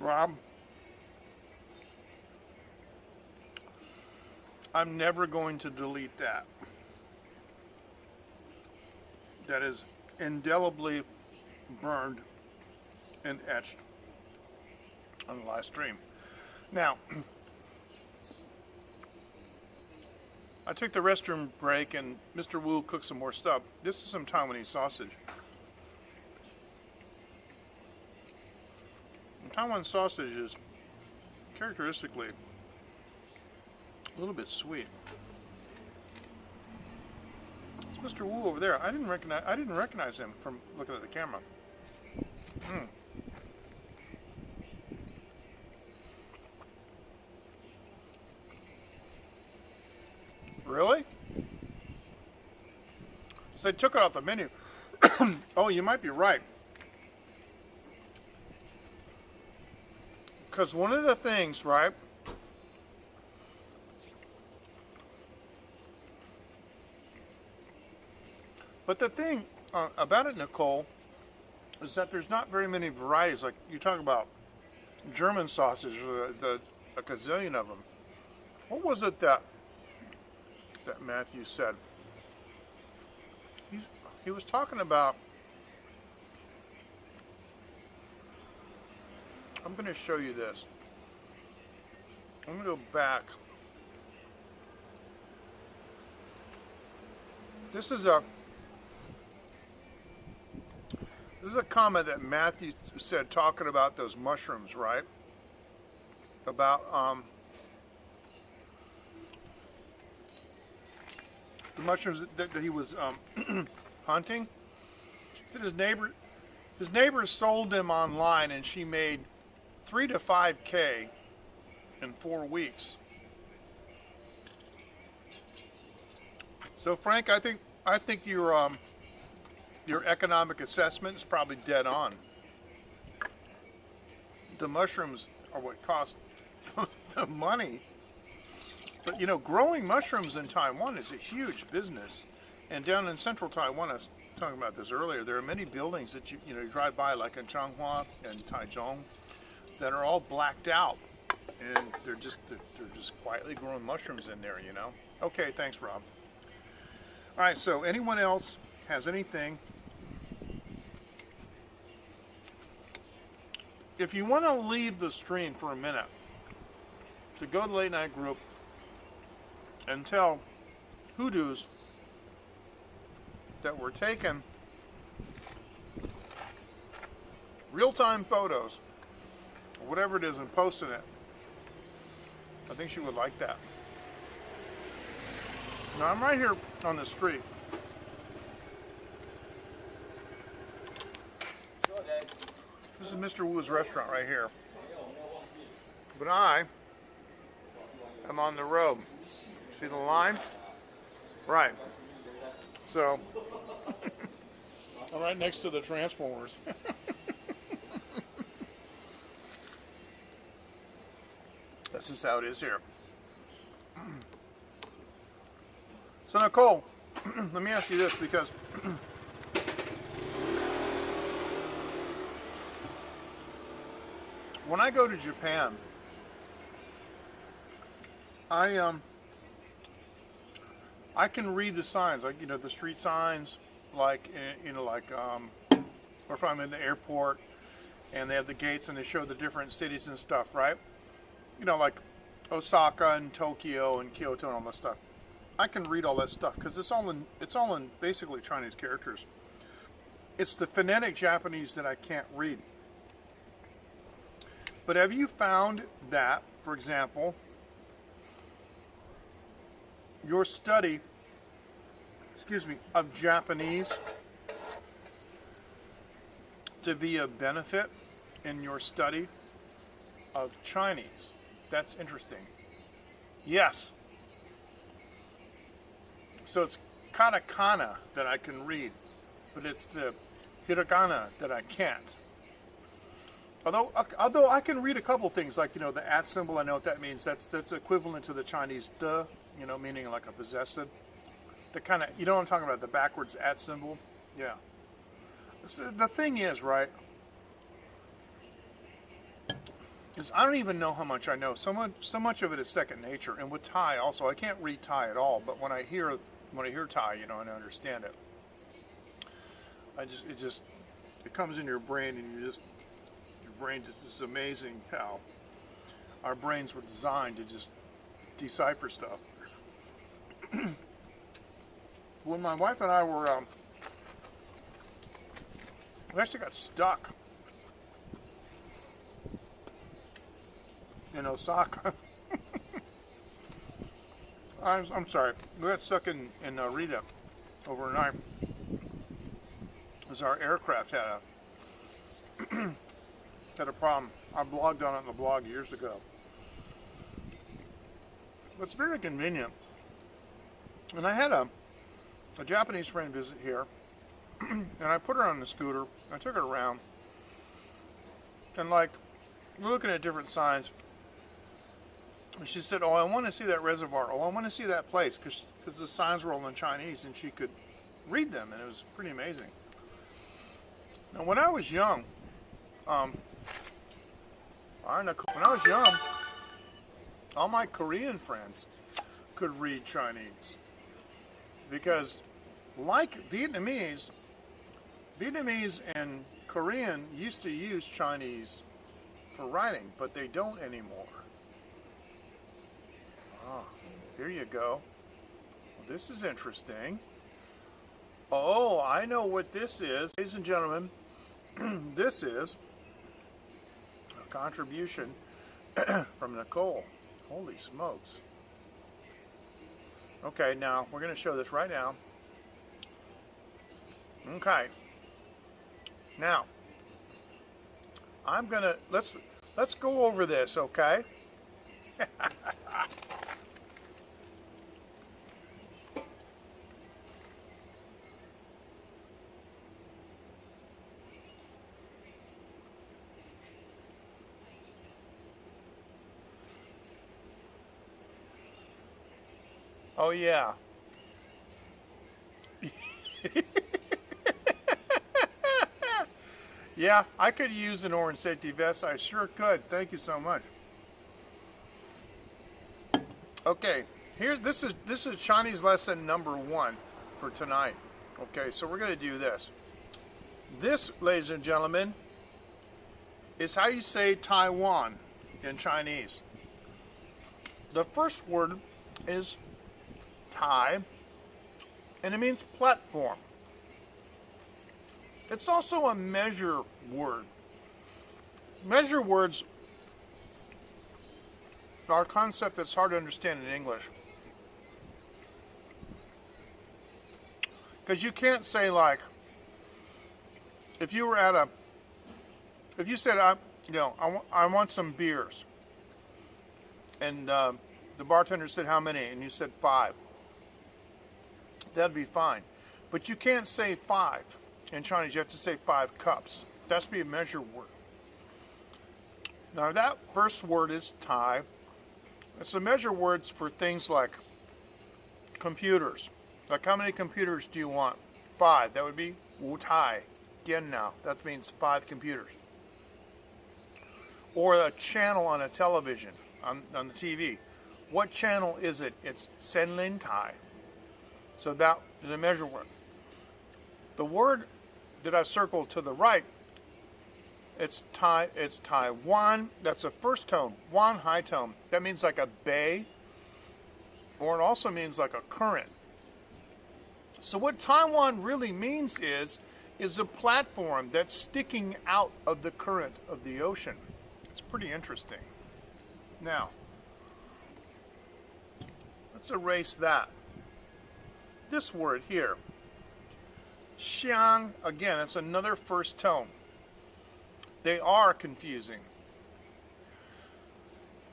Rob, I'm never going to delete that. That is indelibly burned and etched on the live stream. Now, I took the restroom break and Mr. Wu cooked some more stuff. This is some Taiwanese sausage. And Taiwan sausage is characteristically a little bit sweet. It's Mr. Wu over there. I didn't recognize him from looking at the camera. Really? So they took it off the menu. Oh, you might be right. Because one of the things, right? But the thing about it, Nicole, is that there's not very many varieties. Like you talk about German sausage, a gazillion of them. What was it that Matthew said? He was talking about. I'm going to show you this. I'm going to go back. This is This is a comment that Matthew said talking about those mushrooms, right? About the mushrooms that he was hunting. He said his neighbors sold them online, and she made 3 to 5K in 4 weeks. So Frank, I think your economic assessment is probably dead on. The mushrooms are what cost the money. But you know, growing mushrooms in Taiwan is a huge business. And down in central Taiwan, I was talking about this earlier, there are many buildings that you drive by, like in Changhua and Taichung, that are all blacked out. And they're just quietly growing mushrooms in there, you know. Okay, thanks, Rob. All right, so anyone else has anything? If you want to leave the stream for a minute, to go to the late night group and tell hoodoos that we're taking real-time photos, or whatever it is, and posting it, I think she would like that. Now, I'm right here on the street. This is Mr. Wu's restaurant right here. But I am on the road. See the line? Right. So, I'm right next to the Transformers. That's just how it is here. So Nicole, let me ask you this, because when I go to Japan, I can read the signs, like, the street signs, like, or if I'm in the airport and they have the gates and they show the different cities and stuff, right? Like Osaka and Tokyo and Kyoto and all that stuff. I can read all that stuff because it's all in basically Chinese characters. It's the phonetic Japanese that I can't read. But have you found that, for example, your study, of Japanese to be a benefit in your study of Chinese? That's interesting. Yes. So it's katakana that I can read, but it's the hiragana that I can't. Although I can read a couple things, like, the at symbol, I know what that means. That's equivalent to the Chinese de, meaning like a possessive. The kind of, what I'm talking about, the backwards at symbol? Yeah. So the thing is, right, is I don't even know how much I know. So much of it is second nature. And with Thai also, I can't read Thai at all, but when I hear Thai, and I understand it. It comes in your brain, and your brain just is amazing how our brains were designed to just decipher stuff. When my wife and I were, we actually got stuck in Osaka. I'm sorry, we got stuck in Narita overnight because our aircraft had a problem. I blogged on it in the blog years ago. But it's very convenient. And I had a Japanese friend visit here, and I put her on the scooter. I took her around, and like, we're looking at different signs. And she said, "Oh, I want to see that reservoir. Oh, I want to see that place," because the signs were all in Chinese, and she could read them, and it was pretty amazing. Now, when I was young, all my Korean friends could read Chinese, because like Vietnamese and Korean used to use Chinese for writing, but they don't anymore. Ah, here you go. Well, this is interesting. Oh, I know what this is. Ladies and gentlemen, this is a contribution from Nicole. Holy smokes. Okay, now we're going to show this right now. Okay. Now, I'm going to let's go over this, okay? Oh yeah. Yeah, I could use an orange safety vest. I sure could. Thank you so much. Okay, this is Chinese lesson number 1 for tonight. Okay, so we're going to do this. This, ladies and gentlemen, is how you say Taiwan in Chinese. The first word is Tai, and it means platform. It's also a measure word. Measure words are a concept that's hard to understand in English. Because you can't say, like, if you were at if you said, I want some beers, and the bartender said, how many? And you said 5. That'd be fine. But you can't say 5 in Chinese. You have to say 5 cups. That's be a measure word. Now that first word is Tai. It's a measure words for things like computers. Like, how many computers do you want? 5. That would be Wu Tai. Dian Now. That means 5 computers. Or a channel on a television, on the TV. What channel is it? It's Sen Lin Tai. So that is a measure word. The word that I've circled to the right, it's Taiwan. That's a first tone, Wan high tone. That means like a bay, or it also means like a current. So what Taiwan really means is a platform that's sticking out of the current of the ocean. It's pretty interesting. Now, let's erase that. This word here, Xiang, again, it's another first tone. They are confusing.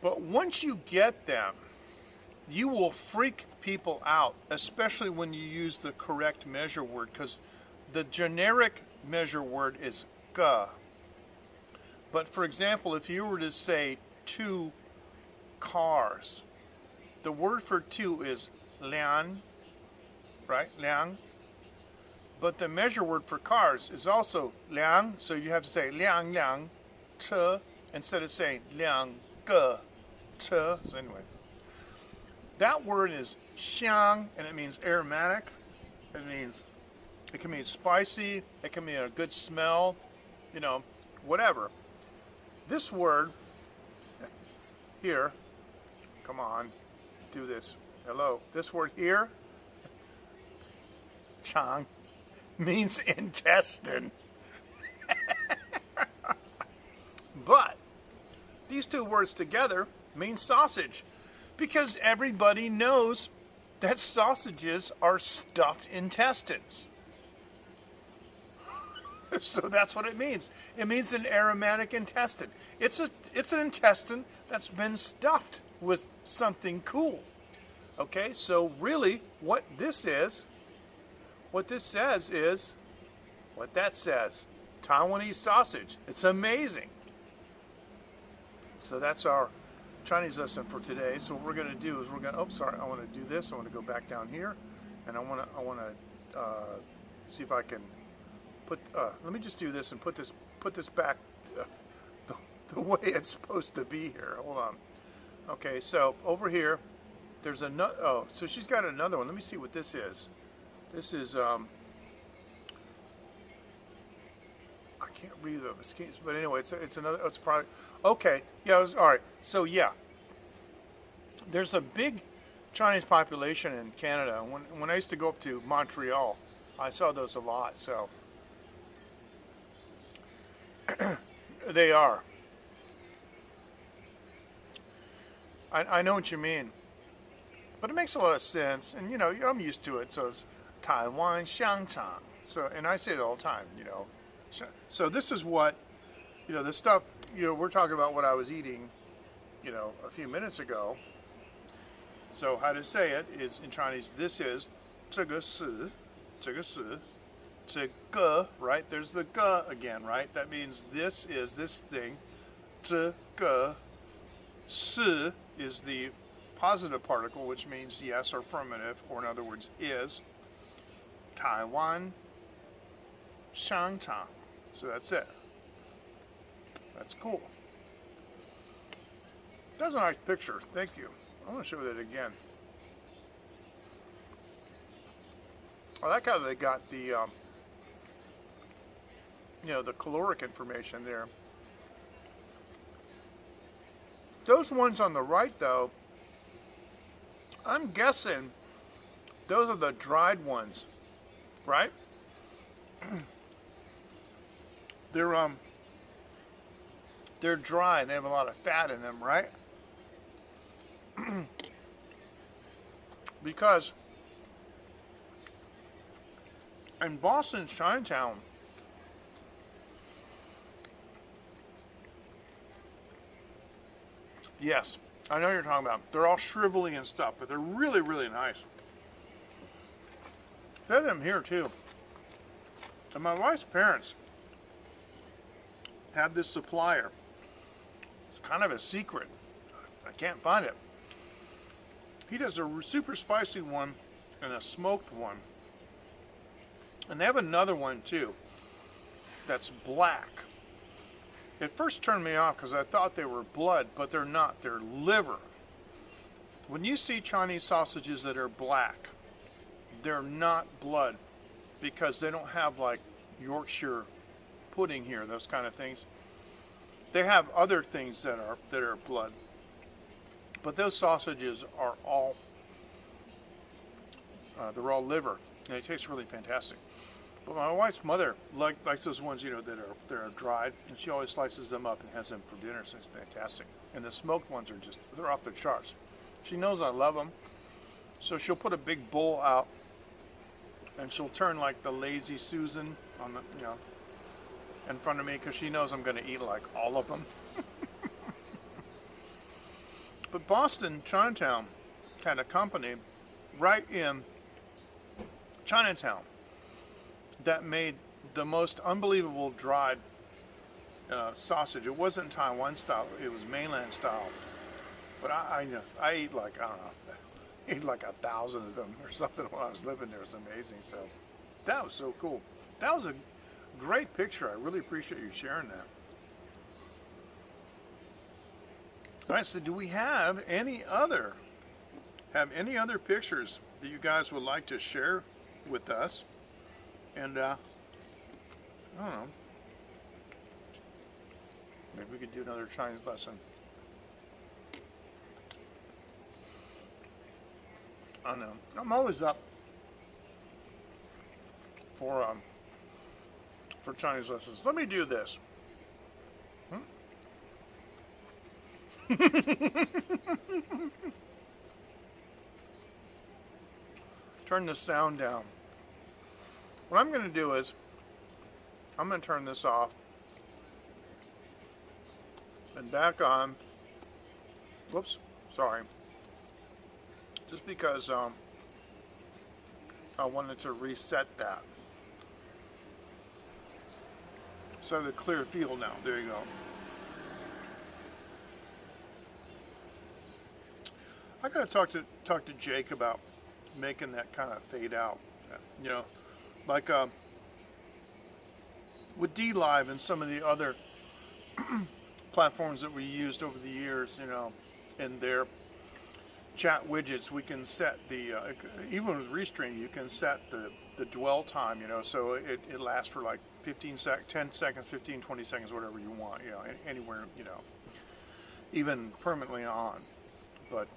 But once you get them, you will freak people out, especially when you use the correct measure word, because the generic measure word is ge. But for example, if you were to say 2 cars, the word for 2 is liang, right? Liang. But the measure word for cars is also liang, so you have to say liang liang che instead of saying liang ge che. So anyway, that word is xiang, and it means aromatic. It can mean spicy. It can mean a good smell. Whatever. This word here, come on, do this. Hello. This word here, chang, means intestine. But these 2 words together mean sausage, because everybody knows that sausages are stuffed intestines. So that's what it means. It means an aromatic intestine. It's an intestine that's been stuffed with something cool. Okay, so really what this says is what that says. Taiwanese sausage. It's amazing. So that's our Chinese lesson for today. So what we're going to do is I want to do this. I want to go back down here, and I want to see if I can put. Let me just do this and put this back the way it's supposed to be here. Hold on. Okay, so over here, there's another. Oh, so she's got another one. Let me see what this is. This is I can't read the schemes, but anyway, it's another. It's product. Okay, yeah, all right. So yeah, there's a big Chinese population in Canada. When I used to go up to Montreal, I saw those a lot. So They are. I know what you mean. But it makes a lot of sense. And, you know, I'm used to it. So it's Taiwan, Xiangchang. So, and I say it all the time, you know. So this is what, you know, the stuff, you know, we're talking about what I was eating, you know, a few minutes ago. So how to say it is in Chinese, this is 这个是, 这个是, 这个, right? There's the ge again, right? That means this is this thing. 这个是 is the positive particle, which means yes or affirmative, or in other words, is. Taiwan, Shangchang. So that's it. That's cool. That's a nice picture. Thank you. I want to show that again. I like how they got the, you know, the caloric information there. Those ones on the right, though, I'm guessing those are the dried ones, right? They're dry. They have a lot of fat in them, right? Because in Boston's Chinatown, yes, I know what you're talking about. They're all shrivelly and stuff, but they're really, really nice. They have them here too. And my wife's parents have this supplier. It's kind of a secret. I can't find it. He does a super spicy one and a smoked one. And they have another one too that's black. It first turned me off because I thought they were blood, but they're not. They're liver. When you see Chinese sausages that are black, they're not blood because they don't have like Yorkshire pudding here, those kind of things. They have other things that are blood. But those sausages are all, they're all liver. And they taste really fantastic. But my wife's mother likes those ones, you know, that are dried, and she always slices them up and has them for dinner, so it's fantastic. And the smoked ones are just, they're off the charts. She knows I love them, so she'll put a big bowl out, and she'll turn like the lazy Susan on the, you know, in front of me, because she knows I'm going to eat like all of them. But Boston, Chinatown, had a company right in Chinatown that made the most unbelievable dried sausage. It wasn't Taiwan style, it was mainland style. But I ate like, I don't know, I ate like 1,000 of them or something while I was living there. It was amazing. So that was so cool. That was a great picture. I really appreciate you sharing that. All right, so do we have any other pictures that you guys would like to share with us? And I don't know, maybe we could do another Chinese lesson. I don't know. I'm always up for Chinese lessons. Let me do this. Turn the sound down. What I'm going to do is, I'm going to turn this off and back on. Whoops, sorry. Just because I wanted to reset that. So the clear field now. There you go. I got to talk to Jake about making that kind of fade out. You know, like with D-Live and some of the other platforms that we used over the years, you know, in their chat widgets, we can set the, even with Restream, you can set the dwell time, you know, so it lasts for like 10 seconds, 15, 20 seconds, whatever you want, you know, anywhere, you know, even permanently on. But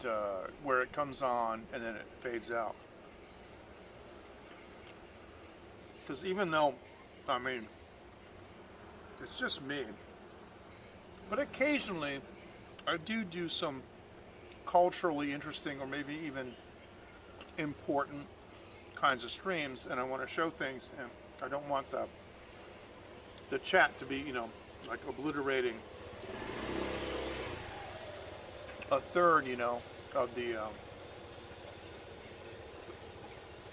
where it comes on and then it fades out. Because even though, I mean, it's just me, But occasionally, I do some culturally interesting or maybe even important kinds of streams, and I want to show things, and I don't want the chat to be, like obliterating a third,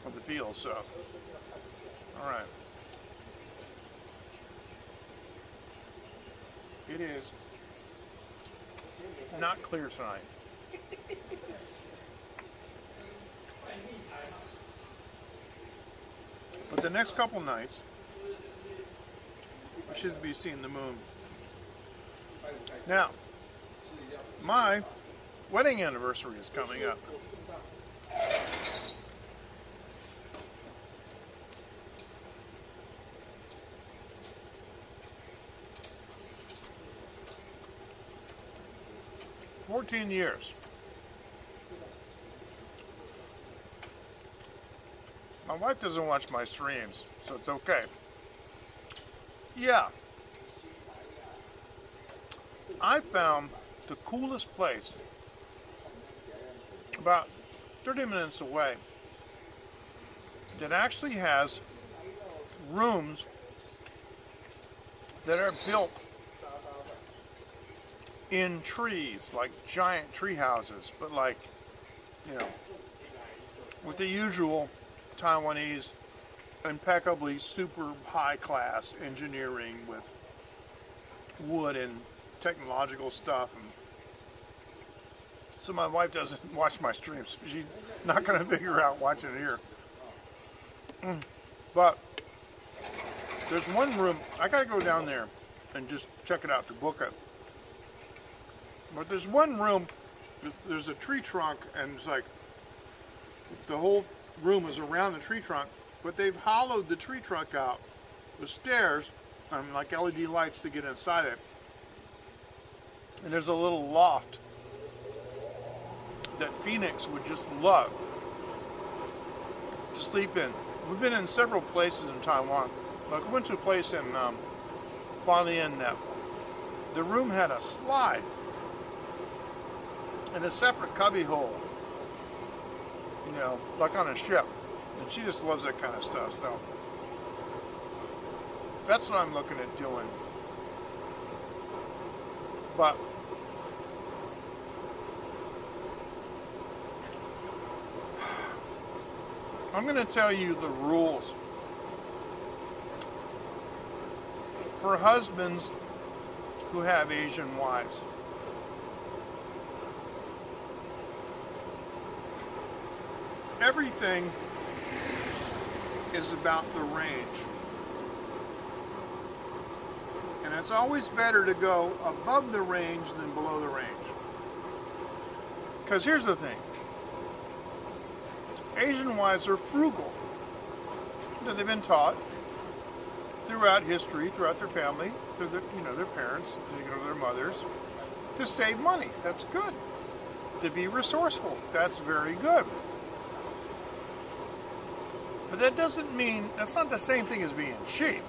of the field. So, all right, it is not clear tonight. But the next couple nights, we should be seeing the moon. Now, my wedding anniversary is coming up. "14 years. My wife doesn't watch my streams, so it's okay. Yeah. I found the coolest place about 30 minutes away that actually has rooms that are built in trees, like giant tree houses, but like, with the usual Taiwanese impeccably super high class engineering with wood and technological stuff. And so my wife doesn't watch my streams. She's not going to figure out watching it here. But there's one room, I got to go down there and just check it out to book it. But there's one room, there's a tree trunk, and it's like the whole room is around the tree trunk, but they've hollowed the tree trunk out with stairs and like LED lights to get inside it. And there's a little loft that Phoenix would just love to sleep in. We've been in several places in Taiwan. Like, we went to a place in Hualien that the room had a slide and a separate cubby hole, like on a ship. And she just loves that kind of stuff, so that's what I'm looking at doing. But I'm going to tell you the rules for husbands who have Asian wives. Everything is about the range. And it's always better to go above the range than below the range. Because here's the thing. Asian wives are frugal. They've been taught throughout history, throughout their family, through their parents, their mothers, to save money. That's good. To be resourceful. That's very good. But that doesn't mean, that's not the same thing as being cheap.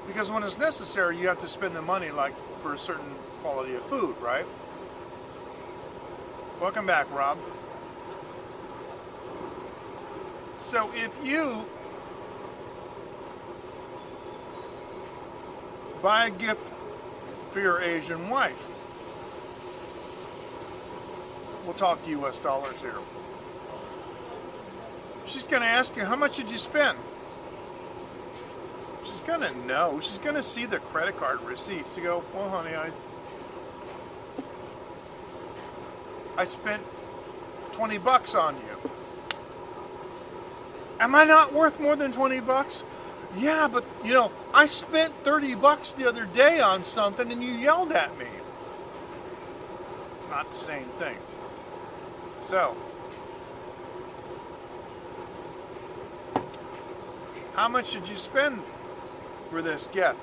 Because when it's necessary, you have to spend the money, like for a certain quality of food, right? Welcome back, Rob. So if you buy a gift for your Asian wife, we'll talk US dollars here. She's going to ask you, how much did you spend? She's going to know. She's going to see the credit card receipts. You go, well, honey, I spent 20 bucks on you. Am I not worth more than 20 bucks? Yeah, but, I spent 30 bucks the other day on something and you yelled at me. It's not the same thing. So, how much did you spend for this gift?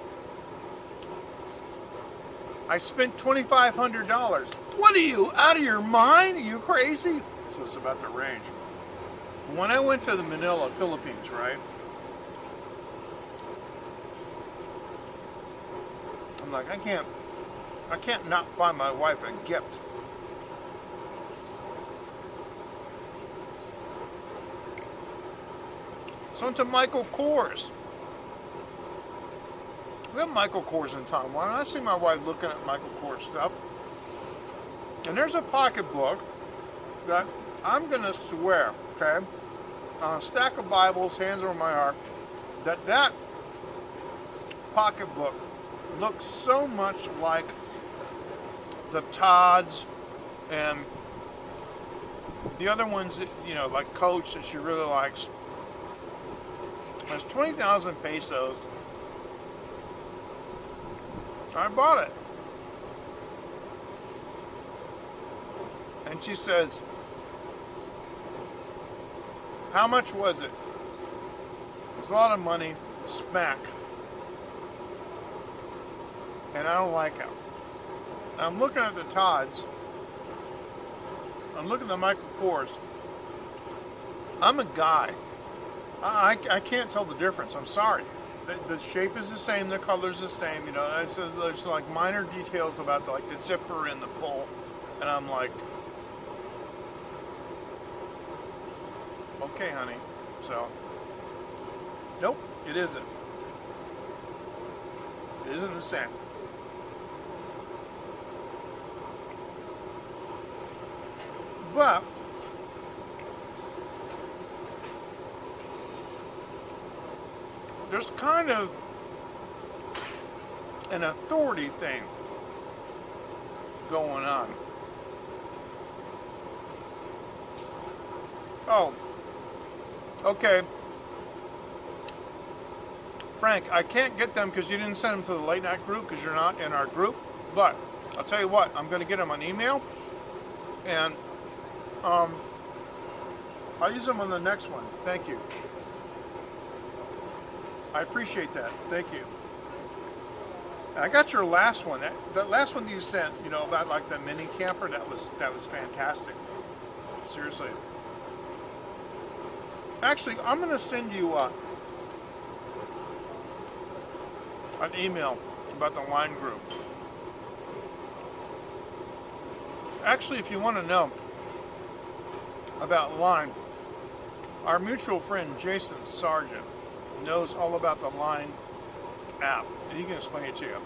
I spent $2,500. What are you, out of your mind? Are you crazy? So it's about the range. When I went to the Manila, Philippines, right? I'm like, I can't I can't not buy my wife a gift. So to Michael Kors. We have Michael Kors in Taiwan. I see my wife looking at Michael Kors stuff. And there's a pocketbook that I'm going to swear, okay, on a stack of Bibles, hands over my heart, that pocketbook looks so much like the Todds and the other ones that, you know, like Coach that she really likes. It's 20,000 pesos. I bought it. And she says, how much was it? It's a lot of money. Smack. And I don't like it. I'm looking at the Todds. I'm looking at the Michael Kors. I'm a guy. I can't tell the difference. I'm sorry. The shape is the same. The color's the same. You know, there's like minor details about the zipper and the pull. And I'm like, okay, honey. So, nope, it isn't. It isn't the same. But there's kind of an authority thing going on. Oh, okay. Frank, I can't get them because you didn't send them to the late night group because you're not in our group. But I'll tell you what, I'm going to get them on email, and I'll use them on the next one. Thank you. I appreciate that. Thank you. I got your last one. That last one you sent, you know, about like the mini camper. That was fantastic. Seriously. Actually, I'm going to send you an email about the Lyme group. Actually, if you want to know about Lyme, our mutual friend Jason Sargent knows all about the Lyme app, and he can explain it to you.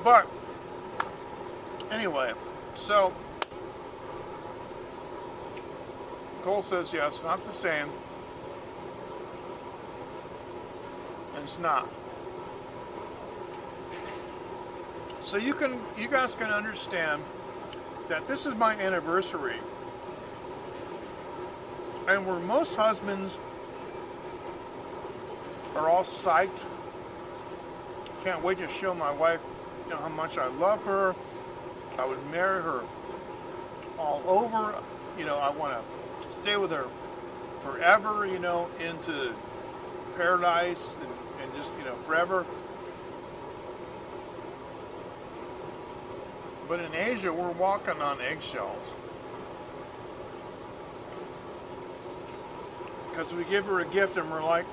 But anyway, so Cole says, yeah, it's not the same. And it's not. So you guys can understand that this is my anniversary. And where most husbands are all psyched, can't wait to show my wife, you know, how much I love her. I would marry her all over. You know, I want to stay with her forever, you know, into paradise and just, you know, forever. But in Asia, we're walking on eggshells. Because we give her a gift and we're like,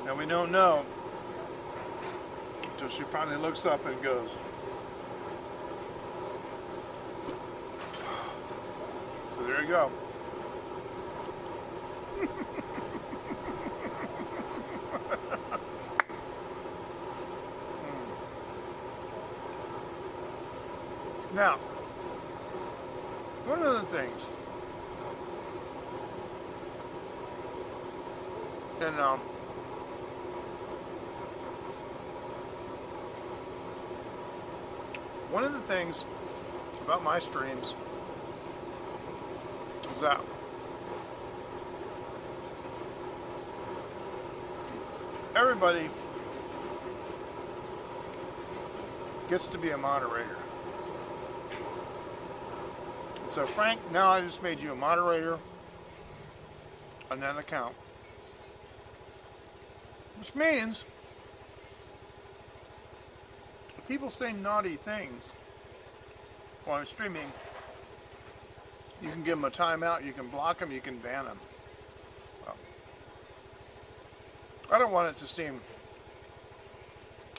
and we don't know until she finally looks up and goes, so there you go. Now, one of the things, and one of the things about my streams is that everybody gets to be a moderator. So Frank, now I just made you a moderator on that account. Which means if people say naughty things while I'm streaming, you can give them a timeout, you can block them, you can ban them. Well, I don't want it to seem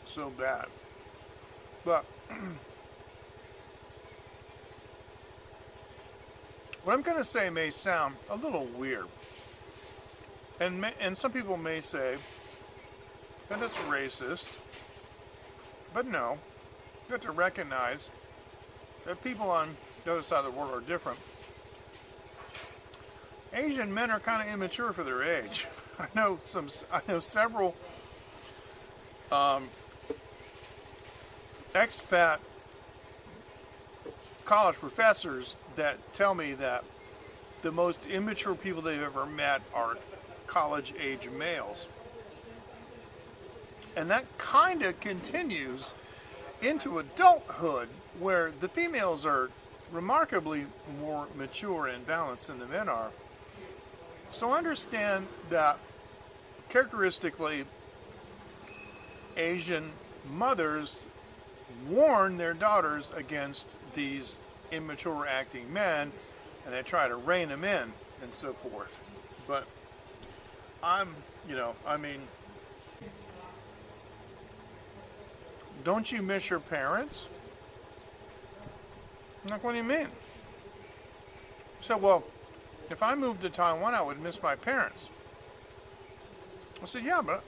so bad, but what I'm going to say may sound a little weird, and some people may say that it's racist, but no, you have to recognize that people on the other side of the world are different. Asian men are kind of immature for their age. I know several expat college professors that tell me that the most immature people they've ever met are college-age males. And that kind of continues into adulthood, where the females are remarkably more mature and balanced than the men are. So understand that characteristically, Asian mothers warn their daughters against these immature acting men, and they try to rein them in and so forth. But don't you miss your parents? Like, what do you mean? So, well, if I moved to Taiwan, I would miss my parents. I said, yeah, but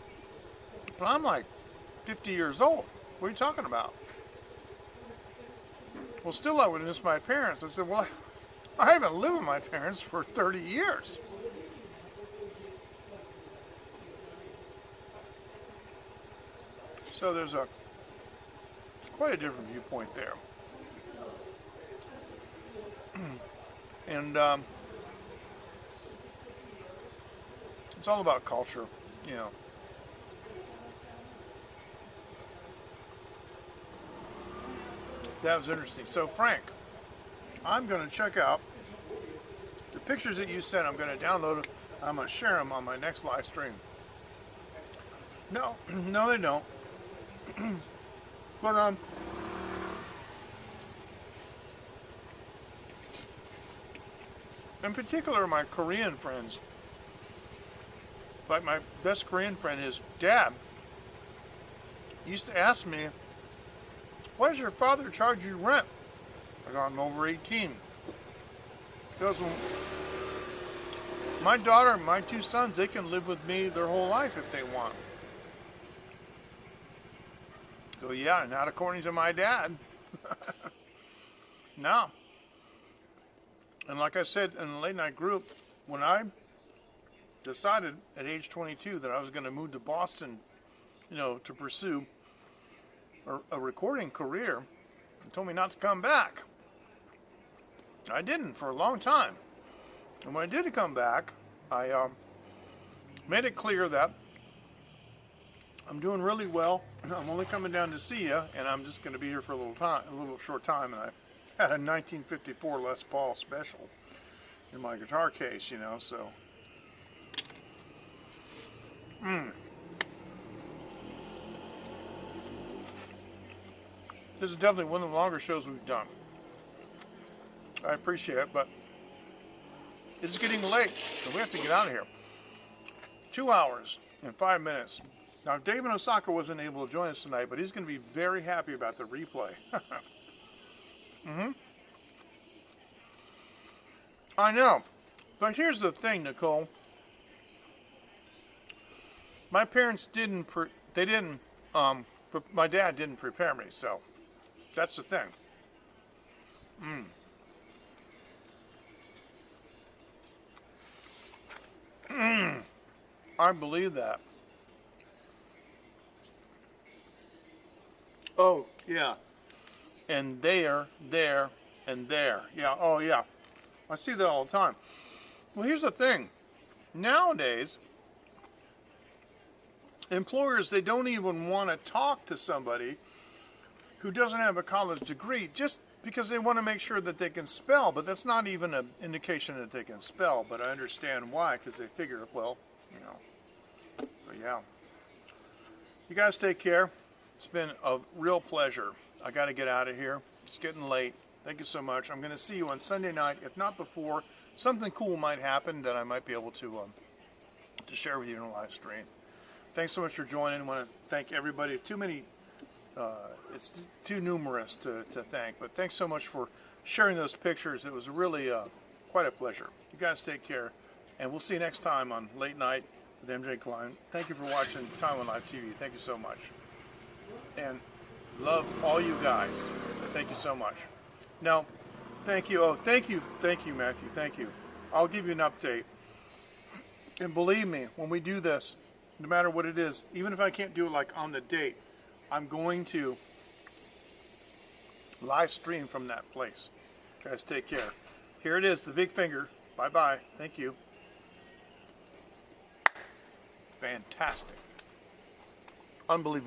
I'm like 50 years old. What are you talking about? Well, still I would miss my parents. I said, well, I haven't lived with my parents for 30 years. So there's quite a different viewpoint there. And it's all about culture, you know. That was interesting. So, Frank, I'm going to check out the pictures that you sent. I'm going to download them. I'm going to share them on my next live stream. No, no, they don't. But in particular, my Korean friends, like my best Korean friend, his dad, used to ask me, why does your father charge you rent? I go, I'm over 18. Because my daughter and my two sons, they can live with me their whole life if they want. I go, yeah, not according to my dad. No. And like I said in the late night group, when I decided at age 22 that I was going to move to Boston, to pursue a recording career, and told me not to come back. I didn't for a long time. And when I did come back, I made it clear that I'm doing really well. I'm only coming down to see you, and I'm just going to be here for a little short time. And I had a 1954 Les Paul special in my guitar case, so. This is definitely one of the longer shows we've done. I appreciate it, but it's getting late, so we have to get out of here. 2 hours and 5 minutes. Now, Dave in Osaka wasn't able to join us tonight, but he's going to be very happy about the replay. I know. But here's the thing, Nicole. My parents my dad didn't prepare me, so that's the thing. I believe that. Oh, yeah. And there, and there. Yeah, oh, yeah. I see that all the time. Well, here's the thing. Nowadays, employers, they don't even want to talk to somebody who doesn't have a college degree just because they want to make sure that they can spell. But that's not even an indication that they can spell. But I understand why, because they figure, well, But yeah. You guys take care. It's been a real pleasure. I got to get out of here. It's getting late. Thank you so much. I'm going to see you on Sunday night. If not before, something cool might happen that I might be able to share with you in a live stream. thanks so much for joining. I want to thank everybody. Too many, it's too numerous to thank, but thanks so much for sharing those pictures. It was really quite a pleasure. You guys take care, and we'll see you next time on Late Night with MJ Klein. Thank you for watching Taiwan Live TV. Thank you so much. And love all you guys. Thank you so much. Now, thank you. Oh, thank you, Matthew. Thank you. I'll give you an update. And believe me, when we do this, no matter what it is, even if I can't do it like on the date, I'm going to live stream from that place. Guys, take care. Here it is, the big finger. Bye-bye. Thank you. Fantastic. Unbelievable.